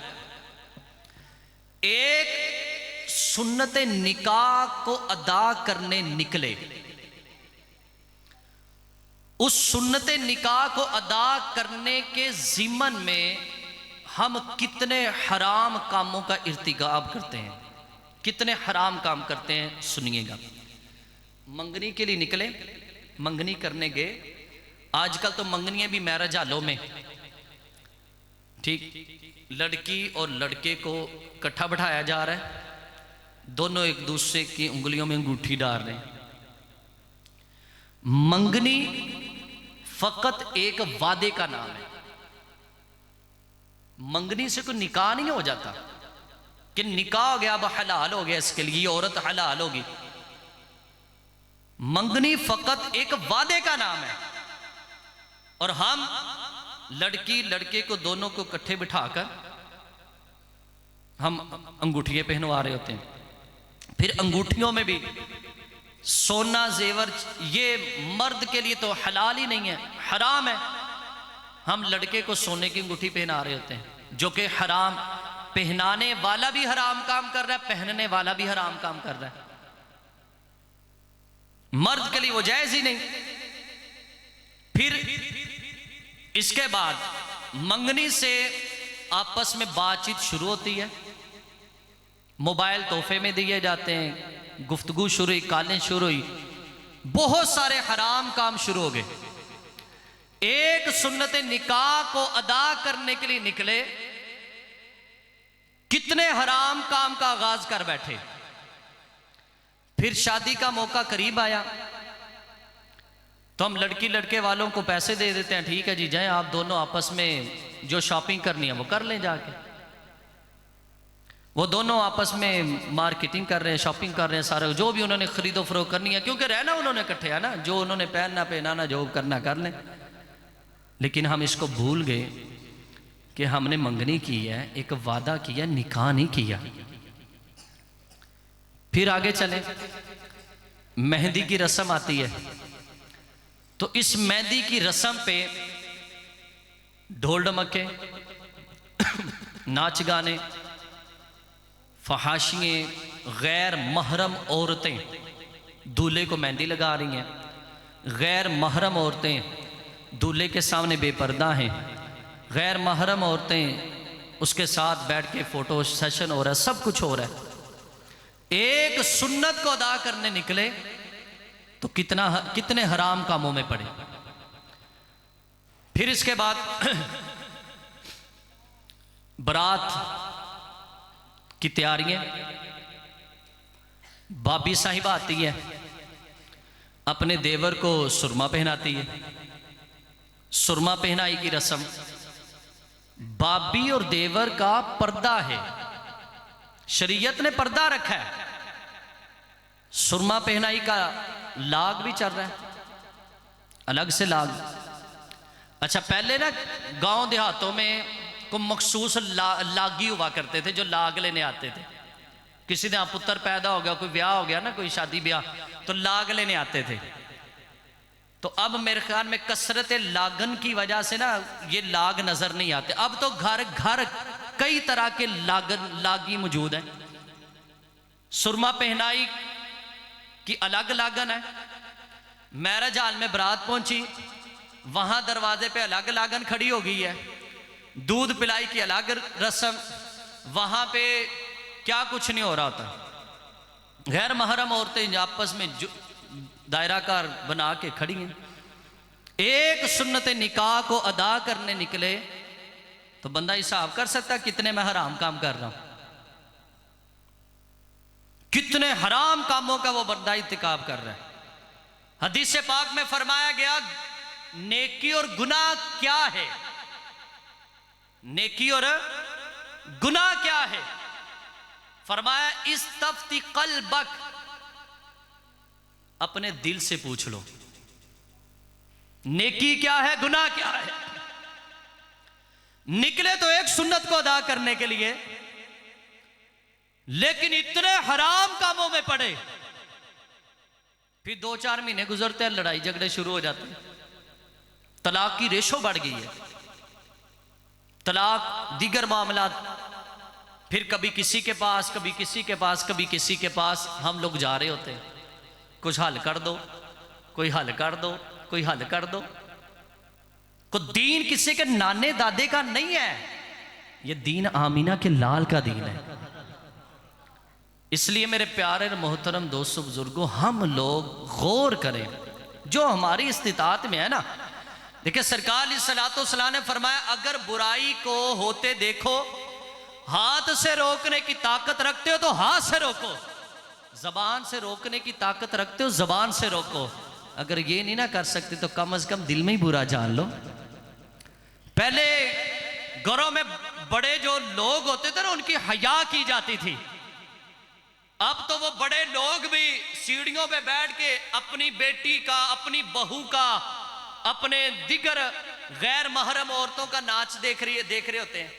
एक सुन्नत निकाह को अदा करने निकले, उस सुन्नत निकाह को अदा करने के ज़िमन में हम कितने हराम कामों का इर्तिकाब करते हैं, कितने हराम काम करते हैं, सुनिएगा। मंगनी के लिए निकले, मंगनी करने गए। आजकल तो मंगनियां भी मैरिज हालों में, ठीक, लड़की और लड़के को इकट्ठा बिठाया जा रहा है, दोनों एक दूसरे की उंगलियों में अंगूठी डाल रहे हैं। मंगनी फकत एक वादे का नाम है। मंगनी से कोई निकाह नहीं हो जाता कि निकाह हो गया अब हलाल हो गया, इसके लिए औरत हलाल होगी। मंगनी फकत एक वादे का नाम है। और हम लड़की लड़के को दोनों को इकट्ठे बिठाकर हम अंगूठियां पहनवा रहे होते हैं। फिर अंगूठियों में भी सोना जेवर, ये मर्द के लिए तो हलाल ही नहीं है, हराम है। हम लड़के को सोने की अंगूठी पहना रहे होते हैं, जो कि हराम। पहनाने वाला भी हराम काम कर रहा है, पहनने वाला भी हराम काम कर रहा है। मर्द के लिए वो जायज ही नहीं। फिर इसके बाद मंगनी से आपस में बातचीत शुरू होती है, मोबाइल तोहफे में दिए जाते हैं, गुफ्तगू शुरू हुई, कॉलें शुरू हुई, बहुत सारे हराम काम शुरू हो गए। एक सुन्नत निकाह को अदा करने के लिए निकले, कितने हराम काम का आगाज कर बैठे। फिर शादी का मौका करीब आया तो हम लड़की लड़के वालों को पैसे दे देते हैं, ठीक है जी जाएं आप दोनों आपस में जो शॉपिंग करनी है वो कर लें जाके। वो दोनों आपस में मार्केटिंग कर रहे हैं, शॉपिंग कर रहे हैं, सारे जो भी उन्होंने खरीदो फरोख्त करनी है, क्योंकि रहना उन्होंने इकट्ठे है ना, जो उन्होंने पहनना पहनाना जो करना कर लें। लेकिन हम इसको भूल गए कि हमने मंगनी की है, एक वादा किया, निकाह नहीं किया। फिर आगे चले, मेहंदी की रस्म आती है। तो इस मेहंदी की रस्म पे ढोल ढमके, नाच गाने, फहाशियाँ, गैर महरम औरतें दूल्हे को मेहंदी लगा रही हैं। गैर महरम औरतें दूल्हे के सामने बेपर्दा हैं। गैर महरम औरतें उसके साथ बैठ के फ़ोटो सेशन हो रहा है, सब कुछ हो रहा है। एक सुन्नत को अदा करने निकले तो कितने हराम कामों में पड़े। फिर इसके बाद बारात की तैयारियां, भाभी साहिबा आती है, अपने देवर को सुरमा पहनाती है। सुरमा पहनाई की रस्म, भाभी और देवर का पर्दा है, शरीयत ने पर्दा रखा है। सुरमा पहनाई का लाग भी चल रहा है, अलग से लाग। अच्छा, पहले ना गांव देहातों में को मखसूस लागी हुआ करते थे, जो लाग लेने आते थे। किसी ने पुत्र पैदा हो गया, कोई ब्याह हो गया ना, कोई शादी ब्याह, तो लाग लेने आते थे। तो अब मेरे ख्याल में कसरत लागन की वजह से ना ये लाग नजर नहीं आते। अब तो घर घर कई तरह के लागी मौजूद है। सुरमा पहनाई की अलग लागन है। मैरिज हॉल में बारात पहुंची, वहां दरवाजे पे अलग लागन खड़ी हो गई है। दूध पिलाई की अलग रस्म, वहां पे क्या कुछ नहीं हो रहा होता। गैर महरम औरतें आपस में दायराकार बना के खड़ी हैं। एक सुन्नत निकाह को अदा करने निकले तो बंदा हिसाब कर सकता है कितने मैं हराम काम कर रहा हूं, कितने हराम कामों का वो बंदा इत्तिकाब कर रहा है। हदीस पाक में फरमाया गया, नेकी और गुनाह क्या है, नेकी और गुनाह क्या है। फरमाया, इस्तफ्ती कल्बक, अपने दिल से पूछ लो नेकी क्या है, गुनाह क्या है। निकले तो एक सुन्नत को अदा करने के लिए, लेकिन इतने हराम कामों में पड़े। फिर 2-4 महीने गुजरते हैं, लड़ाई झगड़े शुरू हो जाते हैं, तलाक की रेशो बढ़ गई है, तलाक, दीगर मामला। फिर कभी किसी के पास, कभी किसी के पास, कभी किसी के पास हम लोग जा रहे होते हैं, कुछ हल कर दो, कोई हल कर दो, कोई हल कर दो। को दीन किसी के नाने दादे का नहीं है, ये दीन आमीना के लाल का दीन है। इसलिए मेरे प्यारे और मोहतरम दोस्तों बुजुर्गों, हम लोग गौर करें जो हमारी इस्तिताअत में है ना। देखिए, सरकार अलैहिस्सलातु वस्सलाम ने फरमाया, अगर बुराई को होते देखो, हाथ से रोकने की ताकत रखते हो तो हाथ से रोको, जबान से रोकने की ताकत रखते हो जबान से रोको। अगर ये नहीं ना कर सकते तो कम से कम दिल में ही बुरा जान लो। पहले घरों में बड़े जो लोग होते थे ना, उनकी हया की जाती थी। अब तो वो बड़े लोग भी सीढ़ियों पे बैठ के अपनी बेटी का, अपनी बहू का, अपने दिगर गैर महरम औरतों का नाच देख रहे होते हैं,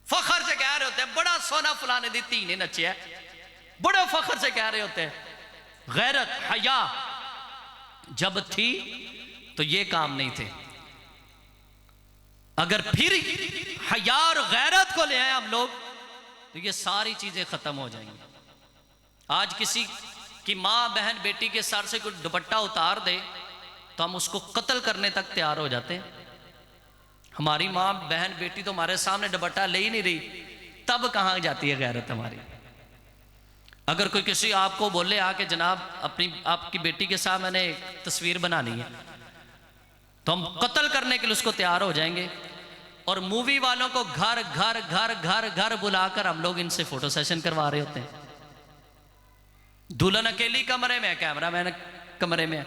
फखर से कह रहे होते हैं, बड़ा सोना फलाने दी धी ने नचे है, बड़े फखर से कह रहे होते हैं। गैरत, हया जब थी तो ये काम नहीं थे। अगर फिर हया और गैरत को ले आए हम लोग तो ये सारी चीजें खत्म हो जाएंगी। आज किसी की माँ बहन बेटी के सर से कोई दुपट्टा उतार दे तो हम उसको कत्ल करने तक तैयार हो जाते हैं। हमारी माँ बहन बेटी तो हमारे सामने दुपट्टा ले ही नहीं रही, तब कहाँ जाती है गैरत हमारी। अगर कोई किसी आपको बोले आके जनाब आपकी बेटी के साथ मैंने तस्वीर बनानी है, तो हम कत्ल करने के लिए उसको तैयार हो जाएंगे। और मूवी वालों को घर घर घर घर घर बुलाकर हम लोग इनसे फोटो सेशन करवा रहे होते हैं। दुल्हन अकेली कमरे में है, कैमरामैन कमरे में है,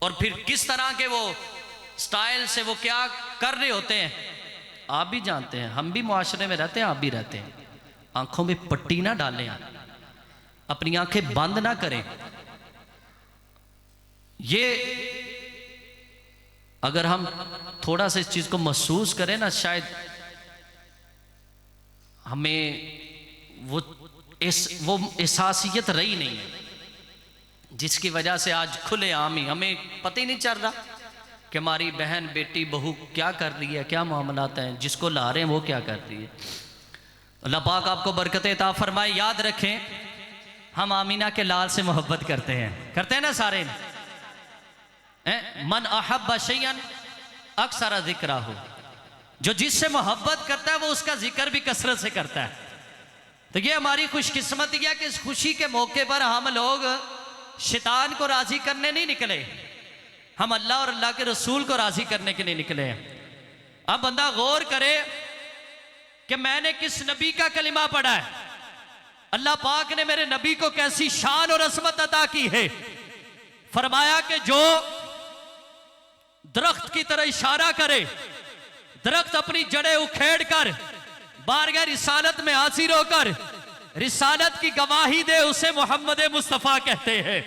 और फिर किस तरह के वो स्टाइल से वो क्या कर रहे होते हैं आप भी जानते हैं, हम भी मुआशरे में रहते हैं, आप भी रहते हैं। आंखों में पट्टी ना डालें, अपनी आंखें बंद ना करें। ये अगर हम थोड़ा सा इस चीज को महसूस करें ना, शायद हमें वो एहसासियत रही नहीं है, जिसकी वजह से आज खुले आम ही हमें पता ही नहीं चल रहा कि हमारी बहन बेटी बहू क्या कर रही है, क्या मामलात हैं, जिसको ला रहे हैं वो क्या कर रही है। अल्लाह पाक आपको बरकत अता फरमाए। याद रखें, हम आमीना के लाल से मोहब्बत करते हैं ना सारे। मन अहब्ब शैयन अक्सर जिक्रा हो, जो जिससे मोहब्बत करता है वो उसका जिक्र भी कसरत से करता है। तो ये हमारी खुशकिस्मती है कि इस खुशी के मौके पर हम लोग शैतान को राजी करने नहीं निकले, हम अल्लाह और अल्लाह के रसूल को राजी करने के लिए निकले हैं। अब बंदा गौर करे कि मैंने किस नबी का कलिमा पढ़ा है, अल्लाह पाक ने मेरे नबी को कैसी शान और अजमत अता की है। फरमाया कि जो दरख्त की तरह इशारा करे, दरख्त अपनी जड़ें उखेड़ कर बारगाह रिसालत में हाजिर होकर रिसालत की गवाही दे, उसे मोहम्मद मुस्तफा कहते हैं।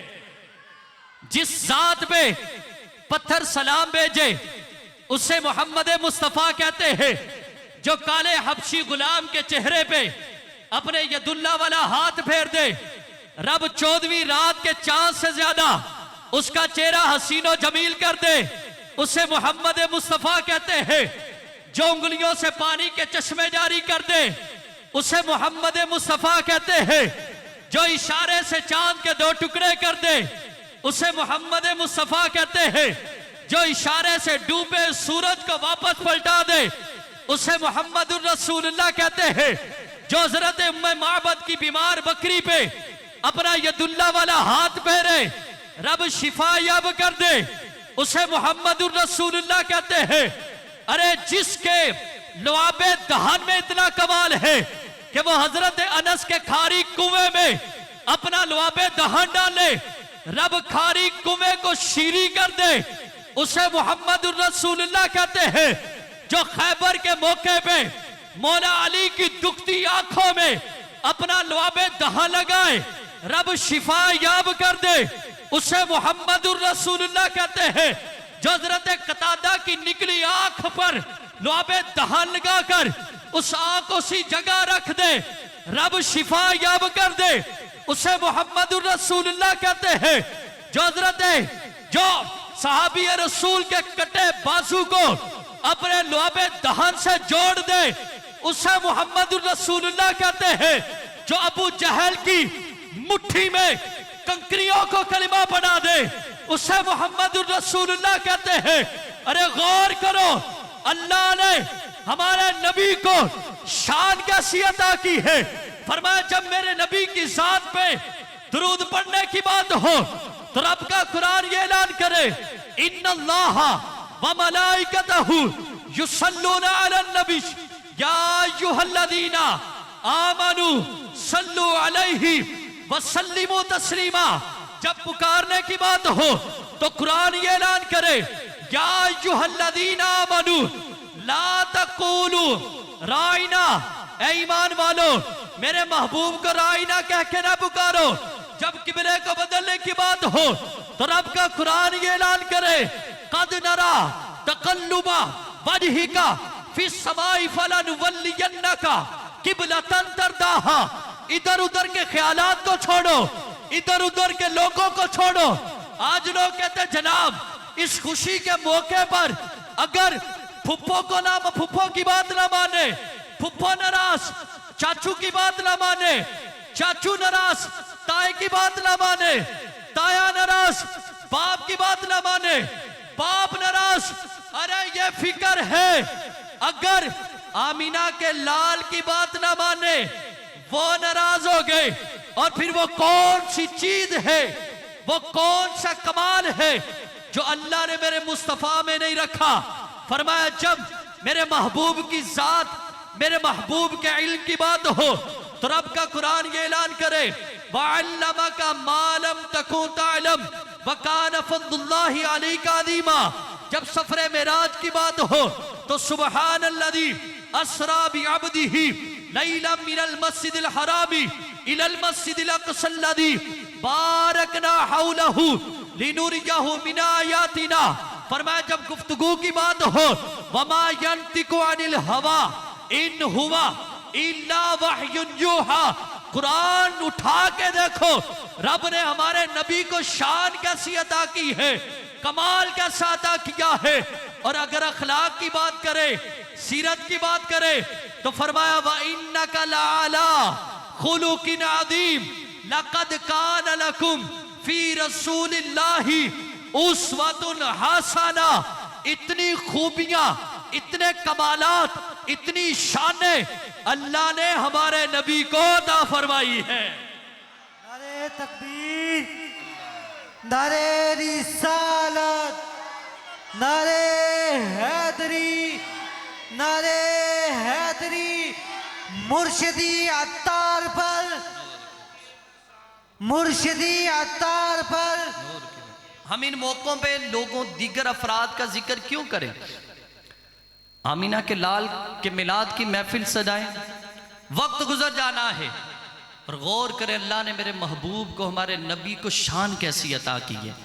जिस जात पे पत्थर सलाम भेजे उसे मोहम्मद मुस्तफा कहते हैं। जो काले हबशी गुलाम के चेहरे पे अपने यदुल्ला वाला हाथ फेर दे, रब 14वीं रात के चांद से ज्यादा उसका चेहरा हसीनो जमील कर दे, उसे मोहम्मद मुस्तफा कहते हैं। जो उंगलियों से पानी के चश्मे जारी कर दे, उसे मोहम्मद मुस्तफा कहते हैं। जो इशारे से चांद के 2 टुकड़े कर दे, उसे मोहम्मद मुस्तफा कहते हैं। जो इशारे से डूबे सूरज को वापस पलटा दे, उसे मोहम्मद रसूलुल्लाह कहते हैं। जो हजरत उम्मे माबद की बीमार बकरी पे अपना यदुल्ला वाला हाथ फेरे, रब शिफा याब कर दे, उसे मोहम्मद रसूलुल्लाह कहते हैं। अरे जिसके लुआबे दहन में इतना कमाल है कि वो हजरत अनस के खारी कुएं में अपना लुआबे दहन डाले, रब खारी कुएं को शीरी कर दे, उसे मोहम्मद रसूलुल्लाह कहते हैं। जो खैबर के मौके पे मौला अली की दुखती आंखों में अपना लुआबे दहन लगाए, रब शिफा याब कर दे, उसे मोहम्मद रसूलुल्लाह कहते हैं। जो हजरत कतादा की निकली आंख पर लुआबे दहन लगाकर उस आंख उसी जगह रख दे, रब शिफा याब कर दे, उसे मोहम्मद रसूलुल्लाह कहते हैं। जो हजरत जो सहाबी रसूल के कटे बाजू को अपने लुआबे दहन से जोड़ दे, उसे मोहम्मद रसूलुल्लाह कहते हैं। जो अबू जहल की मुट्ठी में कंकरियों को कलिमा बना दे, उसे मोहम्मद रसूलुल्लाह कहते हैं। अरे गौर करो, अल्लाह ने हमारे नबी को शान कैसी अता की है। फरमाया जब मेरे नबी की जात पे दुरूद पढ़ने की बात हो तो रब का कुरान ये ऐलान करे, इन्नल्लाह व मलाइकतहु युसल्लूना अलन नबी या अय्युहल्लज़ीना आमनू सल्लु अलैहि व सल्लिमू तस्लीमा। जब पुकारने की बात हो तो कुरान ये ऐलान करे, या अय्युहल्लज़ीना आमनू ला तक़ूलू राइना, ऐ ईमान वालो मेरे महबूब को राइना कह के ना पुकारो। जब किबले को बदलने की बात हो तो रब का कुरान ये ऐलान करे, कद नरा तक़ल्लुबा वजहिका फिस समाई फलनुवल्लियन्नका किबलतन तरदाहा। इधर उधर के ख्यालात को छोड़ो, इधर उधर के लोगों को छोड़ो। आज लोग कहते जनाब इस खुशी के मौके पर अगर फुप्पो को ना, फुप्पो की बात ना माने, फुप्पो नाराज, चाचू की बात ना माने, चाचू नाराज, ताए की बात ना माने, ताया नाराज, बाप की बात ना माने, बाप नाराज। अरे ये फिक्र है, अगर आमीना के लाल की बात ना माने वो नाराज हो गए। और फिर वो कौन सी चीज है, वो कौन सा कमाल है जो अल्लाह ने मेरे मुस्तफा में नहीं रखा। फरमाया जब मेरे महबूब की जात, मेरे महबूब के इल्म की बात हो तो रब का कुरान ये ऐलान करे, वअल्लमका मा लम तकुन तअलम व कान फज़लुल्लाहि अलैका अज़ीमा। जब सफरे मेराज की बात हो तो सुबहानल्लज़ी अस्रा बिअब्दिही लैलन मिनल मस्जिदिल हरामी इलल मस्जिदिल अक़सल्लज़ी बारकना हौलहू लिनुरियहू मिन आयातिना। फरमाया जब गुफ्तगू की बात हो वमा यंतिकु अनिल हवा इन हुवा इल्ला वह्युन यूहा। कुरान उठा के देखो, रब ने हमारे नबी को शान कैसी अता की है, कमाल कैसा अता किया है। और अगर अखलाक की बात करें, सीरत की बात करें तो फरमाया व इन्नका लअला खुलुकिन अज़ीम लक़द कान लकुम फी रसूलिल्लाहि उस्वतुन हसना। इतनी खूबियां, इतने कमालात, इतनी शाने अल्लाह ने हमारे नबी को अता फरमाई है। नारे तकबीर, नारे रिसालत, नारे हैदरी, नारे हैदरी। मुर्शिदी अत्तार पर, मुर्शिदी अत्तार पर। हम इन मौकों पे लोगों दीगर अफराद का जिक्र क्यों करें? आमीना के लाल के मिलाद की महफिल सजाएं, वक्त गुजर जाना है। और गौर करें अल्लाह ने मेरे महबूब को, हमारे नबी को शान कैसी अता की है।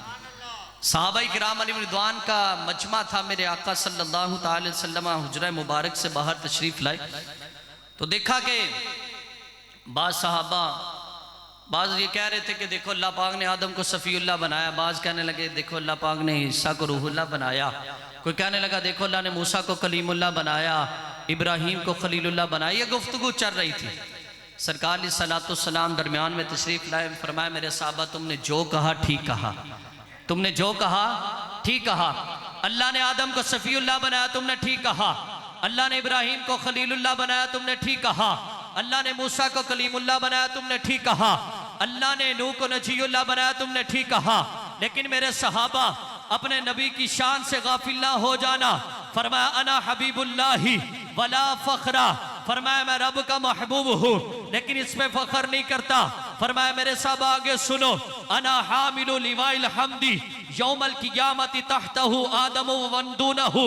सहाबाई किराम अलैहिम रिदवान का मजमा था, मेरे आका सल्लल्लाहु अलैहि वसल्लम हुजरा मुबारक से बाहर तशरीफ लाए तो देखा कि बाज़ सहाबा, बाज़ ये कह रहे थे कि देखो अल्लाह पाक ने आदम को सफ़ीउल्लाह बनाया, बाज़ कहने लगे देखो अल्लाह पाक ने ईसा को रूहुल्लाह बनाया, कोई कहने लगा देखो अल्लाह ने मूसा को कलीमुल्लाह बनाया, इब्राहीम को खलीलुल्लाह बनाया। ये गुफ्तगू चल रही थी। सरकार अलैहिस्सलातु वस्सलाम दरमियान में तशरीफ लाए, फरमाया मेरे साहबा तुमने जो कहा ठीक कहा, तुमने जो कहा ठीक कहा। अल्लाह ने आदम को सफ़ीउल्लाह बनाया, तुमने ठीक कहा। अल्लाह ने इब्राहीम को खलीलुल्लाह बनाया, तुमने ठीक कहा। अल्लाह ने मूसा को कलीमुल्लाह बनाया, तुमने ठीक कहा। अल्लाह ने नूह को नजीयुल्लाह बनाया, तुमने ठीक कहा। लेकिन मेरे सहाबा अपने नबी की शान से गाफिल ना हो जाना। फरमाया अना हबीबुल्लाही वला फखरा, फरमाया मैं रब का महबूब हूँ लेकिन इसमें फखर नहीं करता। फरमाया मेरे साहब आगे सुनो, अना हामिलु लिवाइल हम्दी यौमल क़ियामति तहतहु आदम व वंदूनहु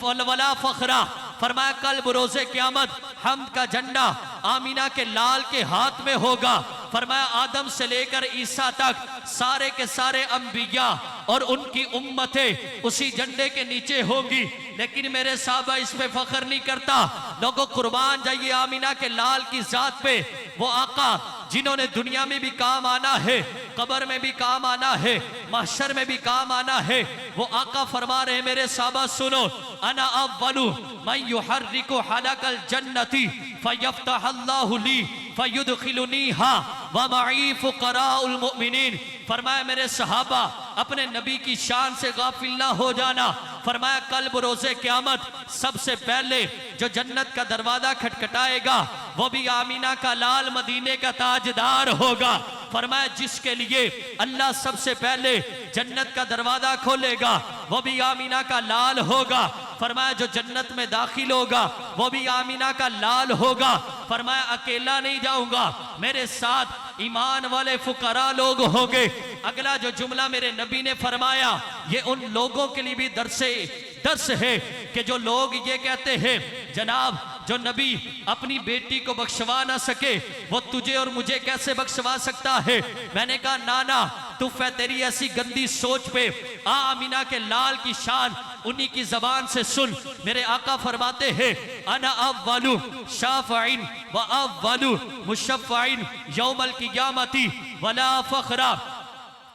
वला फखरा। फरमाया कल बरोज़े क़यामत हम्द का झंडा आमीना के लाल के हाथ में होगा। फरमाया आदम से लेकर ईसा तक सारे के सारे अंबिया और उनकी उम्मतें उसी झंडे के नीचे होंगी। लेकिन मेरे साहबा इस पे फख्र नहीं करता। लोगों कुर्बान जाइए आमीना के लाल की जात पे, वो आका जिन्होंने दुनिया में भी काम आना है, कब्र में भी काम आना है, महशर में भी काम आना है। वो आका फरमा रहे मेरे साहबा सुनो, अना अव्वलु मन युहर्रिकु हलकल जन्नति फयफ्तहल्लाहु ली फयुदखिलुनीहा व मई फुकराउल मुमिनीन। फरमाया मेरे सहाबा अपने नबी की शान से गाफिल ना हो जाना। फरमाया कल बरोज़े क़यामत सबसे पहले जो जन्नत का दरवाजा खटखटाएगा वो भी आमीना का लाल मदीने का ताजदार होगा। फरमाया जिसके लिए अल्लाह सबसे पहले जन्नत का दरवाजा खोलेगा वो भी आमीना का लाल होगा। फरमाया जो जन्नत में दाखिल होगा वो भी आमीना का लाल होगा। फरमाया अकेला नहीं जाऊंगा, मेरे साथ ईमान वाले फुकरा लोग होंगे। अगला जो जुमला मेरे नबी ने फरमाया ये उन लोगों के लिए भी दर्स है कि जो लोग ये कहते हैं जनाब जो नबी अपनी बेटी को बख्शवा ना सके वो तुझे और मुझे कैसे बख्शवा सकता है। मैंने कहा नाना तुफ है तेरी ऐसी गंदी सोच पे। आमीना के लाल की शान उन्हीं की जबान से सुन। मेरे आका फरमाते हैं अना अव्वलु शाफ़िइन व अव्वलु मुशफ़्फ़िइन यौमल क़ियामति वला फ़ख्रा।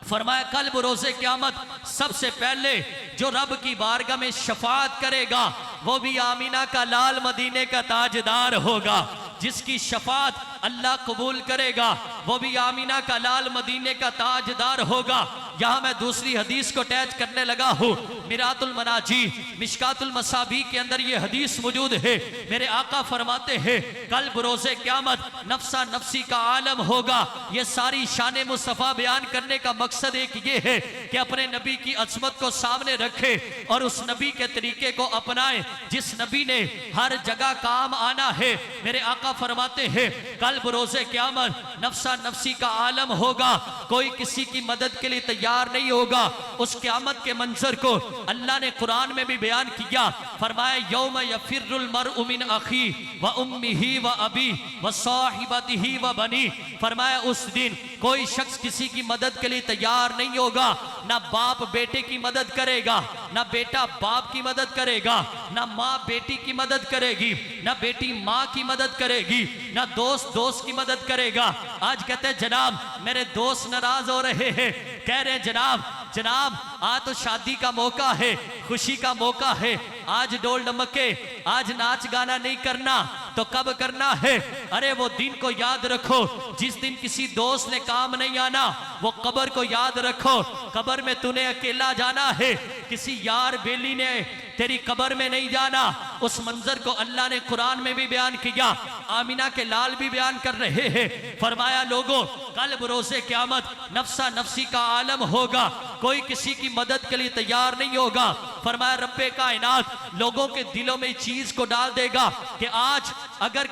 फरमाया कल बरोज़े क़यामत सबसे पहले जो रब की बारगाह में शफाअत करेगा वो भी आमीना का लाल मदीने का ताजदार होगा। जिसकी शफाअत अल्लाह कबूल करेगा वो भी आमीना का लाल मदीने का ताजदार होगा। यहाँ मैं दूसरी हदीस को अटैच करने लगा हूँ। मिरातुल मनाजी मिशकातुल मसाबी के अंदर ये हदीस मौजूद है। मेरे आका फरमाते हैं कल बरोज़े क़यामत नफ्सा नफ्सी का आलम होगा। ये सारी शान मुस्तफ़ा बयान करने का मकसद एक ये है कि अपने नबी की अज़मत को सामने रखे और उस नबी के तरीके को अपनाएं जिस नबी ने हर जगह काम आना है। मेरे आका फरमाते हैं कल बरोज़े क़यामत नफ्सा नफ्सी का आलम होगा। कोई किसी की मदद के लिए तैयार तैयार नहीं होगा। उस क़यामत के मंजर को अल्लाह ने कुरान में भी बयान किया, फरमाया यौम यफिरुल मरउ मिन अखी व उम्मिही व अबी व साहिबतिही व बनी। फरमाया उस दिन कोई शख्स किसी की मदद के लिए तैयार नहीं होगा। ना बाप बेटे की मदद करेगा, ना बेटा बाप की मदद करेगा, ना माँ बेटी की मदद करेगी, ना बेटी माँ की मदद करेगी, ना दोस्त दोस्त की मदद करेगा। आज कहते हैं जनाब मेरे दोस्त नाराज हो रहे हैं, कह रहे हैं जनाब आज तो शादी का मौका है, खुशी का मौका है, आज डोल डमके, आज नाच गाना नहीं करना तो कब करना है? अरे वो दिन को याद रखो जिस दिन किसी दोस्त ने काम नहीं आना। वो कब्र को याद रखो, कब्र में तूने अकेला जाना है, किसी यार बेली ने तेरी कब्र में नहीं जाना। उस मंजर को अल्लाह ने कुरान में भी बयान किया, आमिना के लाल भी बयान कर रहे हैं। फरमाया लोगों कल बरोसे क़यामत नफ्सा नफ्सी का आलम होगा, कोई किसी की मदद के लिए तैयार नहीं होगा। फरमाया रब्बे कायनात लोगों के दिलों में चीज को डाल देगा कि आज अगर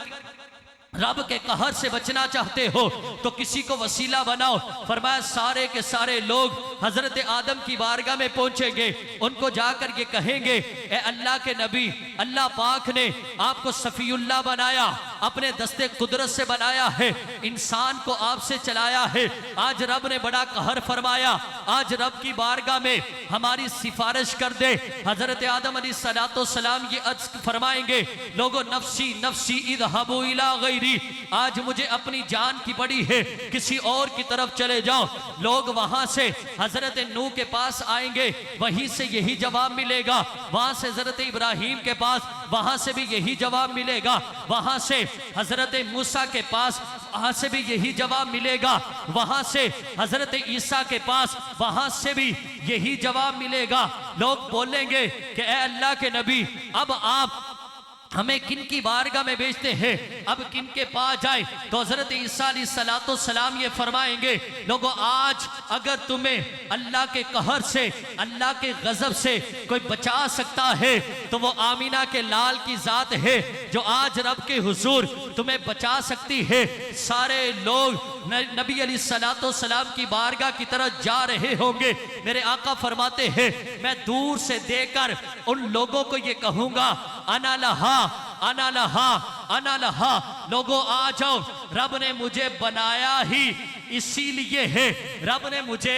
रब के कहर से बचना चाहते हो तो किसी को वसीला बनाओ। फरमाया सारे के सारे लोग हजरत आदम की बारगाह में पहुंचेंगे, उनको जाकर ये कहेंगे ए अल्लाह के नबी, अल्लाह पाक ने आपको सफीउल्लाह बनाया, अपने दस्ते कुदरत से बनाया है, इंसान को आपसे चलाया है। आज रब ने बड़ा कहर फरमाया, आज रब की बारगाह में हमारी सिफारिश कर दे। हजरत आदम अलैहिस्सलाम ये अर्ज फरमाएंगे लोगों नफ्सी नफ्सी इज़हबू इला गैरी, आज मुझे अपनी जान की पड़ी है, किसी और की तरफ चले जाओ। लोग वहां से हजरत नूह के पास आएंगे, वहीं से यही जवाब मिलेगा, वहां से हजरत इब्राहिम के पास, वहां से भी यही जवाब मिलेगा, वहां से हजरत मूसा के पास, वहां से भी यही जवाब मिलेगा, वहां से हजरत ईसा के पास, वहां से भी यही जवाब मिलेगा। लोग बोलेंगे कि ए अल्लाह के नबी अब आप हमें किन की बारगाह में भेजते हैं, अब किन के पास जाए? तो हजरत ईसा अलैहिस्सलाम ये फरमाएंगे लोगों आज अगर तुम्हें अल्लाह के कहर से, अल्लाह के गजब से कोई बचा सकता है तो वो आमीना के लाल की जात है जो आज रब के हुजूर तुम्हें बचा सकती है। सारे लोग नबी अलैहिस्सलाम की बारगाह की तरफ जा रहे होंगे। मेरे आका फरमाते हैं मैं दूर से देखकर उन लोगों को ये कहूंगा अना लहा अना लहा अना लहा, लोगों आ जाओ, रब ने मुझे बनाया ही इसीलिए है, रब ने मुझे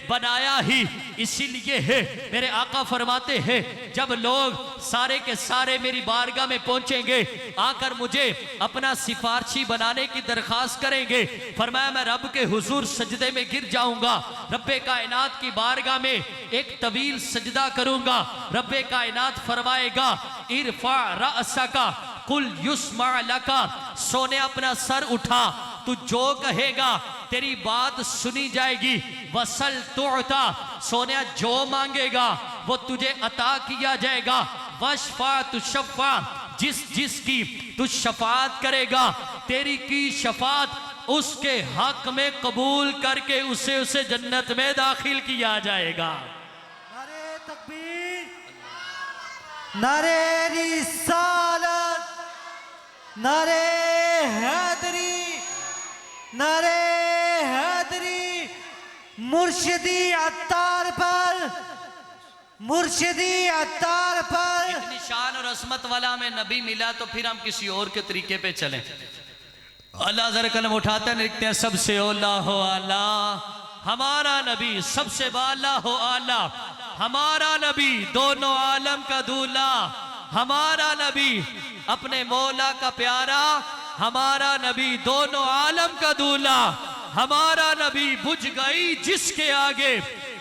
बनाया ही इसीलिए है। मेरे आका फरमाते हैं जब लोग सारे के सारे मेरी बारगाह में पहुंचेंगे, आकर मुझे अपना सिफारशी बनाने की दरखास्त करेंगे, फरमाया मैं रब के हुजूर सजदे में गिर जाऊंगा, रब्बे कायनात की बारगाह में एक तवील सजदा करूंगा। रब्बे कायनात फरमाएगा इरफा रअसका कुल युस्मा लका, सोने अपना सर उठा, तू जो कहेगा तेरी बात सुनी जाएगी। वसल तुअता, सोने जो मांगेगा वो तुझे अता किया जाएगा। वशफा तुशफ़ा, जिसकी तू शफात करेगा तेरी की शफात उसके हक में कबूल करके उसे जन्नत में दाखिल किया जाएगा। नारे तकबीर, नारे रिसालत, नारे हैदरी, नारे हैदरी, मुर्शिदी अत्तार पर, मुर्शिदी अत्तार पर। इतनी शान और असमत वाला हमें नबी मिला तो फिर हम किसी और के तरीके पे चलें। अल्लाह जरा कलम उठाते लिखते हैं सबसे औला हो आला हमारा नबी, सबसे बाला हो आला हमारा नबी, दोनों आलम का दूल्हा हमारा नबी, अपने मौला का प्यारा हमारा नबी, दोनों आलम का दूल्हा हमारा नबी। बुझ गई जिसके आगे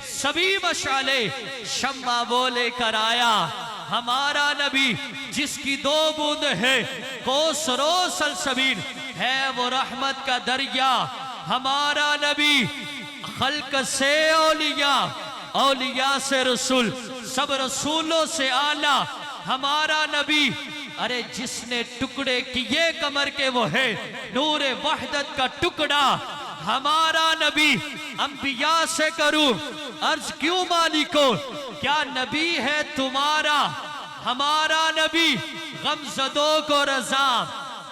सभी मशाले, शम्मा वो लेकर आया हमारा नबी, जिसकी दो बूंद है कोसरो सलसबील, है वो रहमत का दरिया हमारा नबी। खल्क से औलिया, औलिया से रसूल, सब रसूलों से आला हमारा नबी। अरे जिसने टुकड़े किए कमर के वो है नूरे वहदत का टुकड़ा हमारा नबी। अंबिया से करूं अर्ज क्यों मालिको, क्या नबी है तुम्हारा हमारा नबी। गमज़दों को रजा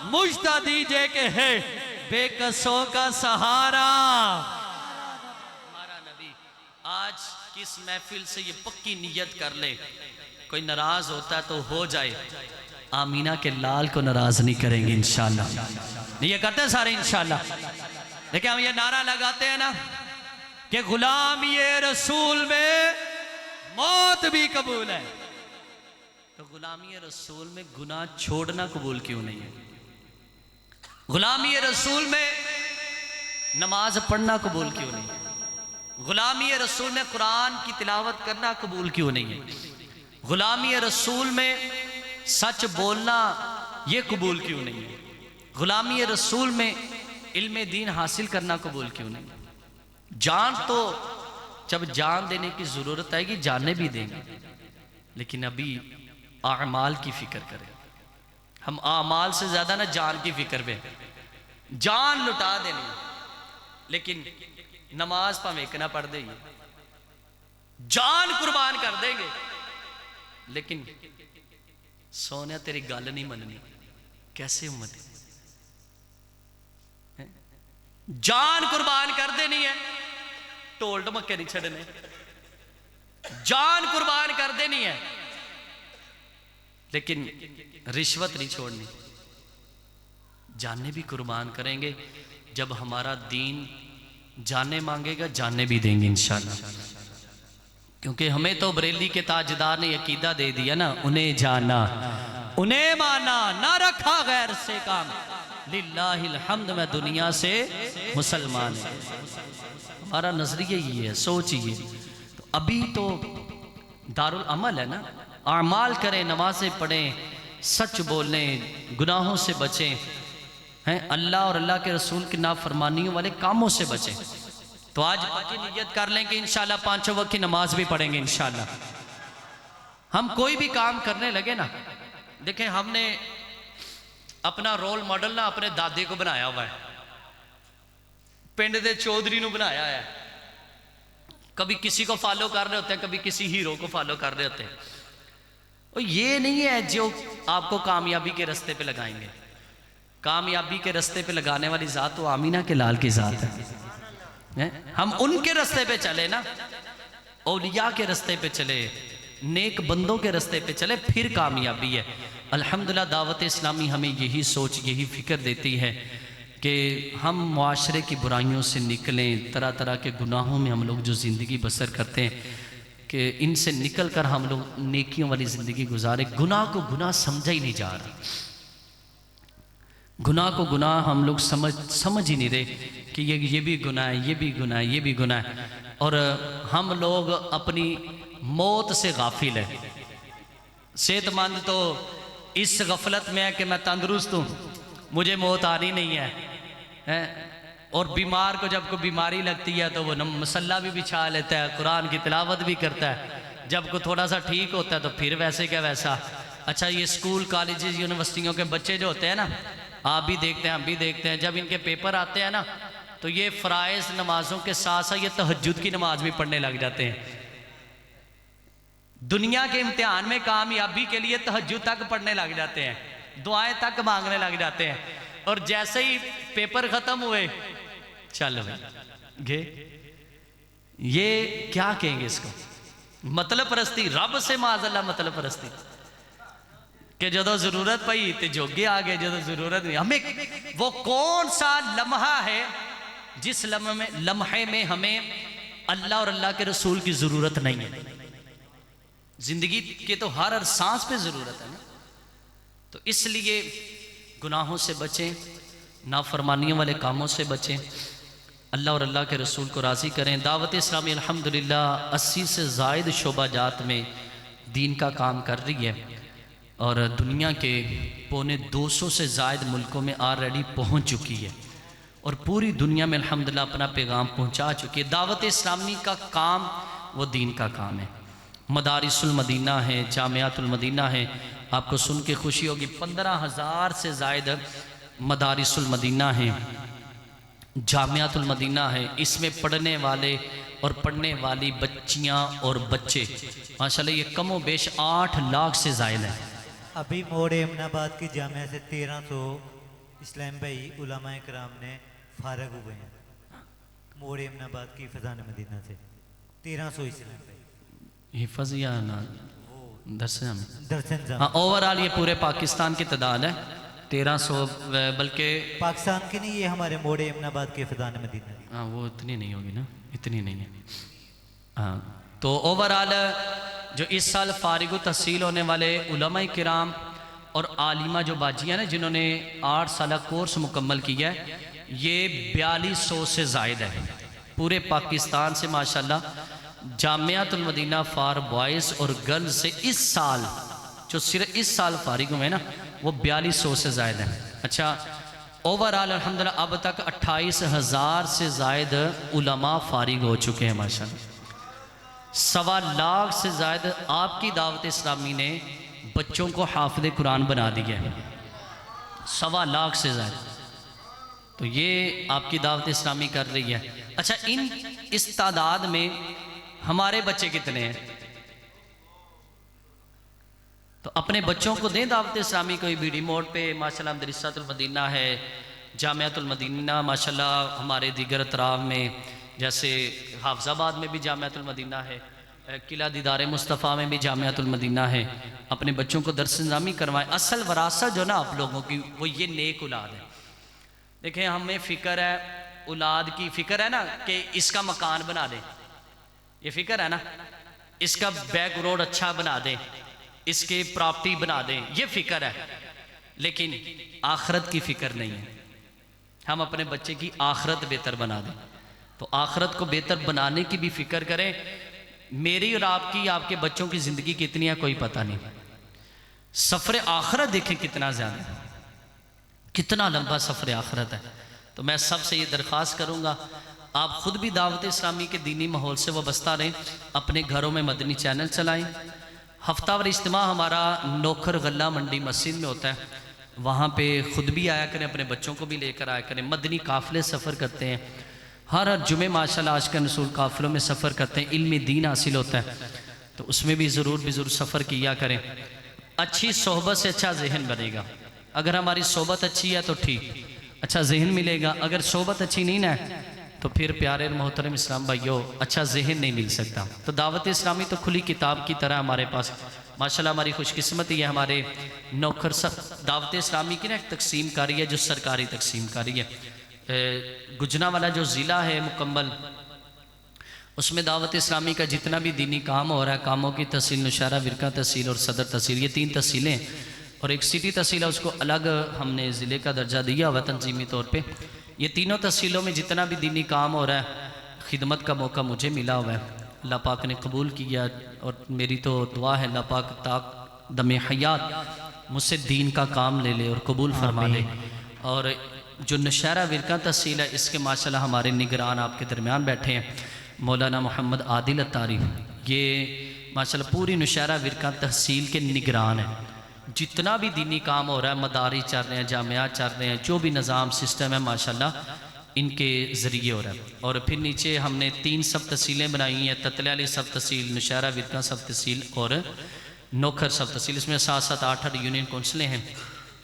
मुझता दीजिए के है बेकसों का सहारा हमारा नबी। की इस महफिल से ये पक्की नियत कर ले, कोई नाराज होता है तो हो जाए, आमीना के लाल को नाराज नहीं करेंगे इंशाल्लाह। ये करते हैं सारे इंशाल्लाह। देखिए हम ये नारा लगाते हैं ना कि गुलाम ये रसूल में मौत भी कबूल है, तो गुलामी रसूल में गुनाह छोड़ना कबूल क्यों नहीं है? गुलामी रसूल में नमाज पढ़ना कबूल क्यों नहीं है? गुलामी रसूल में कुरान की तिलावत करना कबूल क्यों नहीं है? गुलामी रसूल में सच बोलना ये कबूल क्यों नहीं है? गुलामी रसूल में इल्म दीन हासिल करना कबूल क्यों नहीं है? जान तो जब जान देने की ज़रूरत आएगी जाने भी देंगे, लेकिन अभी आमाल की फिक्र करें। हम आमाल से ज़्यादा ना जान की फिक्र में, जान लुटा देनी, लेकिन नमाज भावें एक ना पढ़ देंगे, जान कुर्बान कर देंगे, लेकिन सोने तेरी गल नहीं मननी। कैसे उम्मत है? जान कुर्बान कर देनी है, ढोल ढमक्के नहीं छड़ने, जान कुर्बान कर देनी है, लेकिन रिश्वत नहीं छोड़नी। जाने भी कुर्बान करेंगे, जब हमारा दीन जाने मांगेगा जाने भी देंगे इंशाल्लाह। क्योंकि हमें तो बरेली के ताजदार ने अकीदा दे दिया ना, उन्हें जाना उन्हें माना, ना रखा गैर से काम, लिल्लाहिल हम्द, मैं दुनिया से मुसलमान है। हमारा नजरिया ये है, सोच ये। तो अभी तो दारुल अमल है ना, आमाल करें, नमाजें पढ़ें, सच बोलें, गुनाहों से बचें, हैं अल्लाह और अल्लाह के रसूल की नाफरमानियों वाले कामों से बचें। तो आज पक्की नियत कर लें कि इंशाल्लाह पांचों वक्त की नमाज भी पढ़ेंगे इंशाल्लाह। हम कोई भी काम करने लगे ना, देखें हमने अपना रोल मॉडल ना अपने दादे को बनाया हुआ है, पिंड दे चौधरी को बनाया है। कभी किसी को फॉलो कर रहे होते हैं, कभी किसी हीरो को फॉलो कर रहे होते हैं। और ये नहीं है जो आपको कामयाबी के रास्ते पे लगाएंगे। कामयाबी के रास्ते पे लगाने वाली ज़ात तो आमीना के लाल की ज़ात है। हम उनके रास्ते पे चले ना, औलिया के रास्ते पे चले, नेक बंदों के रास्ते पे चले, फिर कामयाबी है। अल्हम्दुलिल्लाह दावत इस्लामी हमें यही सोच, यही फिक्र देती है कि हम मुआशरे की बुराइयों से निकलें, तरह तरह के गुनाहों में हम लोग जो ज़िंदगी बसर करते हैं कि इनसे निकल कर हम लोग नेकियों वाली ज़िंदगी गुजारे। गुनाह को गुनाह समझा ही नहीं जा रहा, गुनाह को गुनाह हम लोग समझ ही नहीं रहे कि ये भी गुनाह है, ये भी गुनाह है, ये भी गुनाह है। और हम लोग अपनी मौत से गाफिल है। सेहतमंद तो इस गफलत में है कि मैं तंदुरुस्त हूँ, मुझे मौत आनी नहीं है। और बीमार को जब कोई बीमारी लगती है तो वो मसल्ला भी बिछा लेता है, कुरान की तिलावत भी करता है। जब को थोड़ा सा ठीक होता है तो फिर वैसे क्या वैसा। अच्छा, ये स्कूल कॉलेजेस यूनिवर्सिटियों के बच्चे जो होते हैं ना, आप भी देखते हैं, हम भी देखते हैं, जब इनके पेपर आते हैं ना तो ये फ़राइज़ नमाजों के साथ साथ ये तहज्जुद की नमाज भी पढ़ने लग जाते हैं। दुनिया के इम्तिहान में कामयाबी के लिए तहज्जुद तक पढ़ने लग जाते हैं, दुआएं तक मांगने लग जाते हैं। और जैसे ही पेपर ख़त्म हुए, चल भाई गे, ये क्या कहेंगे इसको, मतलब परस्ती, रब से माज़अल्लाह मतलब परस्ती कि जो जरूरत पई तो जोगे आ गए, जो जरूरत नहीं। हमें वो कौन सा लम्हा है जिस लम्हे में हमें अल्लाह और अल्लाह के रसूल की जरूरत नहीं है? जिंदगी के तो हर सांस पे जरूरत है ना। तो इसलिए गुनाहों से बचें, नाफरमानियों वाले कामों से बचें, अल्लाह और अल्लाह के रसूल को राज़ी करें। दावत इस्लामी अल्हम्दुलिल्लाह 80 से ज़ायद शोबाजात में दीन का काम कर रही है और दुनिया के पौने 200 से ज़ायद मुल्कों में ऑलरेडी पहुंच चुकी है और पूरी दुनिया में अल्हम्दुलिल्लाह अपना पैगाम पहुंचा चुकी है। दावत इस्लामी का काम वो दीन का काम है। मदारिसुल मदीना है, जामियातुल मदीना है, आपको सुन के खुशी होगी 15,000 से ज़ायद मदारिसुल मदीना है, जामियातुल मदीना है। इसमें पढ़ने वाले और पढ़ने वाली बच्चियां और बच्चे माशाल्लाह ये कमो बेश 8 लाख से ज़ायद है। अभी मोड़ एमनाबाद की जामिया से 1300 इस्लाम भाई उलमाए कराम ने फारग हुए हैं। मोड़ एमनाबाद की फजान मदीना से 1300 इस्लाम भाई हिफज या ना दरसे में दर्शन हाँ जामा। ओवरऑल ये पूरे पाकिस्तान की तादाद है 1300 बल्कि पाकिस्तान की नहीं, ये हमारे मोड़े अमनाबाद के फैज़ान मदीना की। हाँ वो इतनी नहीं होगी ना, इतनी नहीं है। हाँ तो ओवरऑल जो इस साल फारिग तहसील होने वाले उलमा किराम और आलिमा जो बाजियाँ हैं जिन्होंने 8 साल कोर्स मुकम्मल किया है, ये 4200 से ज़ायद है पूरे पाकिस्तान से माशाल्लाह। जामियातुल मदीना फॉर बॉयज़ और गर्ल्स से इस साल जो सिर्फ इस साल फारिग हुए हैं ना वो 4200 से ज़ायद है। अच्छा ओवरऑल अल्हम्दुलिल्लाह अब तक 28,000 से ज़ायद उलमा फारिग हो चुके हैं माशाल्लाह। 1.25 लाख से ज़ायद आपकी दावत इस्लामी ने बच्चों को हाफिज़ कुरान बना दिया है, 1.25 लाख से ज़्यादा। तो ये आपकी दावत इस्लामी कर रही है। अच्छा इस तादाद में हमारे बच्चे कितने हैं? तो अपने बच्चों को दें दावत इस्लामी। कोई बीडी मोड़ पे माशाल्लाह मदरसातुल मदीना है, जामियातुल मदीना माशाल्लाह हमारे दीगर अतराफ में जैसे हाफजाबाद में भी जामियातुल मदीना है, किला दीदार मुस्तफ़ा में भी जामियातुल मदीना है। अपने बच्चों को दर्स निज़ामी करवाएं। असल वरासत जो ना आप लोगों की वो ये नेक औलाद है। देखें हमें फ़िक्र है औलाद की, फ़िक्र है ना कि इसका मकान बना दें, ये फ़िक्र है ना, इसका बैक रोड अच्छा बना दें, इसके प्रॉपर्टी बना दें, ये फ़िक्र है। लेकिन आखरत की फ़िक्र नहीं है। हम अपने बच्चे की आखरत बेहतर बना दें। तो आखरत को बेहतर बनाने की भी फ़िक्र करें। मेरी और आपकी, आपके बच्चों की ज़िंदगी कितनी है कोई पता नहीं। सफ़र आखरत देखें कितना ज़्यादा है, कितना लंबा सफ़र आखरत है। तो मैं सबसे ये दरख्वास्त करूँगा आप ख़ुद भी दावत इस्लामी के दीनी माहौल से वाबस्ता रहें, अपने घरों में मदनी चैनल चलाएँ। हफ्तावार इज्तिमा हमारा नौखर गल्ला मंडी मस्जिद में होता है, वहाँ पे ख़ुद भी आया करें, अपने बच्चों को भी लेकर आया करें। मदनी काफ़िले सफ़र करते हैं, हर जुमे माशाल्लाह आज का रसूल काफ़िलों में सफ़र करते हैं, इल्म दीन हासिल होता है। तो उसमें भी ज़रूर सफ़र किया करें। अच्छी सोहबत से अच्छा जहन बनेगा। अगर हमारी सोहबत अच्छी है तो ठीक, अच्छा जहन मिलेगा। अगर सोहबत अच्छी नहीं ना तो फिर प्यारे मोहतरम इस्लाम भाइयों अच्छा जहन नहीं मिल सकता। तो दावत इस्लामी तो खुली किताब की तरह हमारे पास माशाल्लाह। हमारी खुशकिस्मती है, हमारे नौकर सब दावत इस्लामी की ना एक तकसीम कारी है जो सरकारी तकसीम कारी है। गुजरांवाला जो ज़िला है मुकम्मल, उसमें दावत इस्लामी का जितना भी दीनी काम हो रहा है, कामों की तहसील, नौशहरा विरका तहसील और सदर तहसील, ये 3 तहसीलें और एक सिटी तहसील है, उसको अलग हमने ज़िले का दर्जा दिया हुआ तंजीमी तौर पे। ये तीनों तहसीलों में जितना भी दीनी काम हो रहा है, खिदमत का मौका मुझे मिला हुआ है। अल्लाह पाक ने कबूल किया और मेरी तो दुआ है अल्लाह पाक ताक दमे हयात मुझसे दीन का काम ले ले और कबूल फरमा ले। और जो नौशहरा विरका तहसील है, इसके माशाल्लाह हमारे निगरान आपके दरमियान बैठे हैं मौलाना मोहम्मद आदिल अत्तारी। ये माशाल्लाह पूरी नौशहरा विरका तहसील के निगरान हैं। जितना भी दीनी काम हो रहा है, मदारी चल रहे हैं, जामियात चल रहे हैं, जो भी निज़ाम सिस्टम है माशाल्लाह इनके ज़रिए हो रहा है। और फिर नीचे हमने 3 सब तहसीलें बनाई हैं, ततल्याली सब तहसील, नौशहरा विरका सब तहसील और नौखर सब तहसील। इसमें 7-7, 8-8 यूनियन कौंसलें हैं।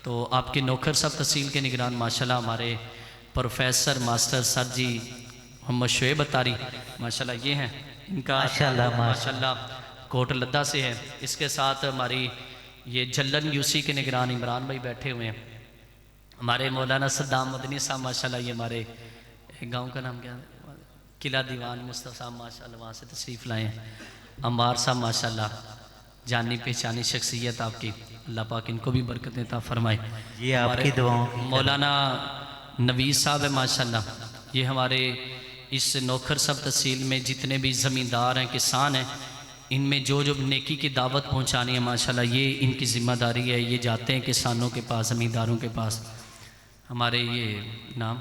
तो आपके नौखर सब तहसील के निगरान माशाल्लाह हमारे प्रोफेसर मास्टर सर जी मोहम्मद शुएब अत्तारी माशाल्लाह ये हैं। इनका माशाल्लाह कोट लद्दा से है। इसके साथ हमारी ये जल्लन यूसी के निगरान इमरान भाई बैठे हुए हैं। हमारे मौलाना सद्दाम मदनी साहब माशाल्लाह, ये हमारे गांव का नाम क्या है, किला दीवान मुस्तफ़ा साहब माशाल्लाह वहाँ से तशरीफ़ लाए हैं। अम्बार साहब माशाल्लाह जानी पहचानी शख्सियत आपकी, अल्लाह पाक इनको भी बरकतें अता फरमाए। ये आपकी दुआओं की मौलाना नवीस साहब है माशाल्लाह, ये हमारे इस नौखर सब तहसील में जितने भी ज़मींदार हैं, किसान हैं, इनमें जो जो नेकी की दावत पहुंचानी है माशाल्लाह ये इनकी ज़िम्मेदारी है। ये जाते हैं किसानों के पास, ज़मींदारों के पास। हमारे ये नाम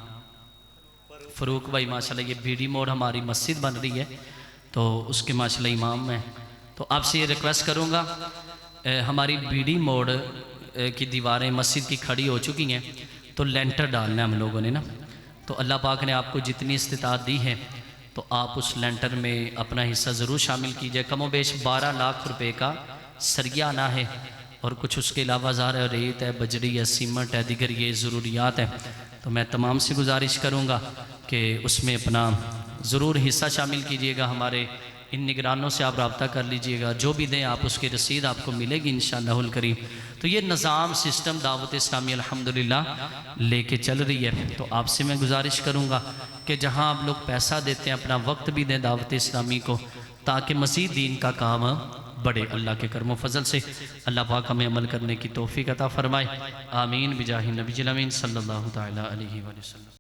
फ़रूक भाई माशाल्लाह, ये बीडी मोड़ हमारी मस्जिद बन रही है तो उसके माशाल्लाह इमाम हैं। तो आपसे ये रिक्वेस्ट करूँगा, हमारी बीडी मोड़ की दीवारें मस्जिद की खड़ी हो चुकी हैं, तो लेंटर डालना है हम लोगों ने ना। तो अल्लाह पाक ने आपको जितनी इस्तिताअत दी है तो आप उस लेंटर में अपना हिस्सा ज़रूर शामिल कीजिए। कमो बेश 12 लाख रुपए का सरिया आना है और कुछ उसके अलावा ज़ाहिर है रेत है, बजरी है, सीमेंट है, दीगर ये ज़रूरियात हैं। तो मैं तमाम से गुजारिश करूँगा कि उसमें अपना ज़रूर हिस्सा शामिल कीजिएगा। हमारे इन निगरानों से आप रब्ता कर लीजिएगा, जो भी दें आप उसकी रसीद आपको मिलेगी इंशाअल्लाहुल करीम। तो ये निज़ाम सिस्टम दावत इस्लामी अल्हम्दुलिल्लाह लेके चल रही है। तो आपसे मैं गुजारिश करूँगा कि जहाँ आप लोग पैसा देते हैं अपना वक्त भी दें दावत इस्लामी को, ताकि मज़ीद दीन का काम बढ़े। अल्लाह के करम फजल से अल्लाह पाक हमें अमल करने की तौफीक अता फरमाए। आमीन बिजाहि नबी अमीन सल्लल्लाहु तआला अलैहि वसल्लम।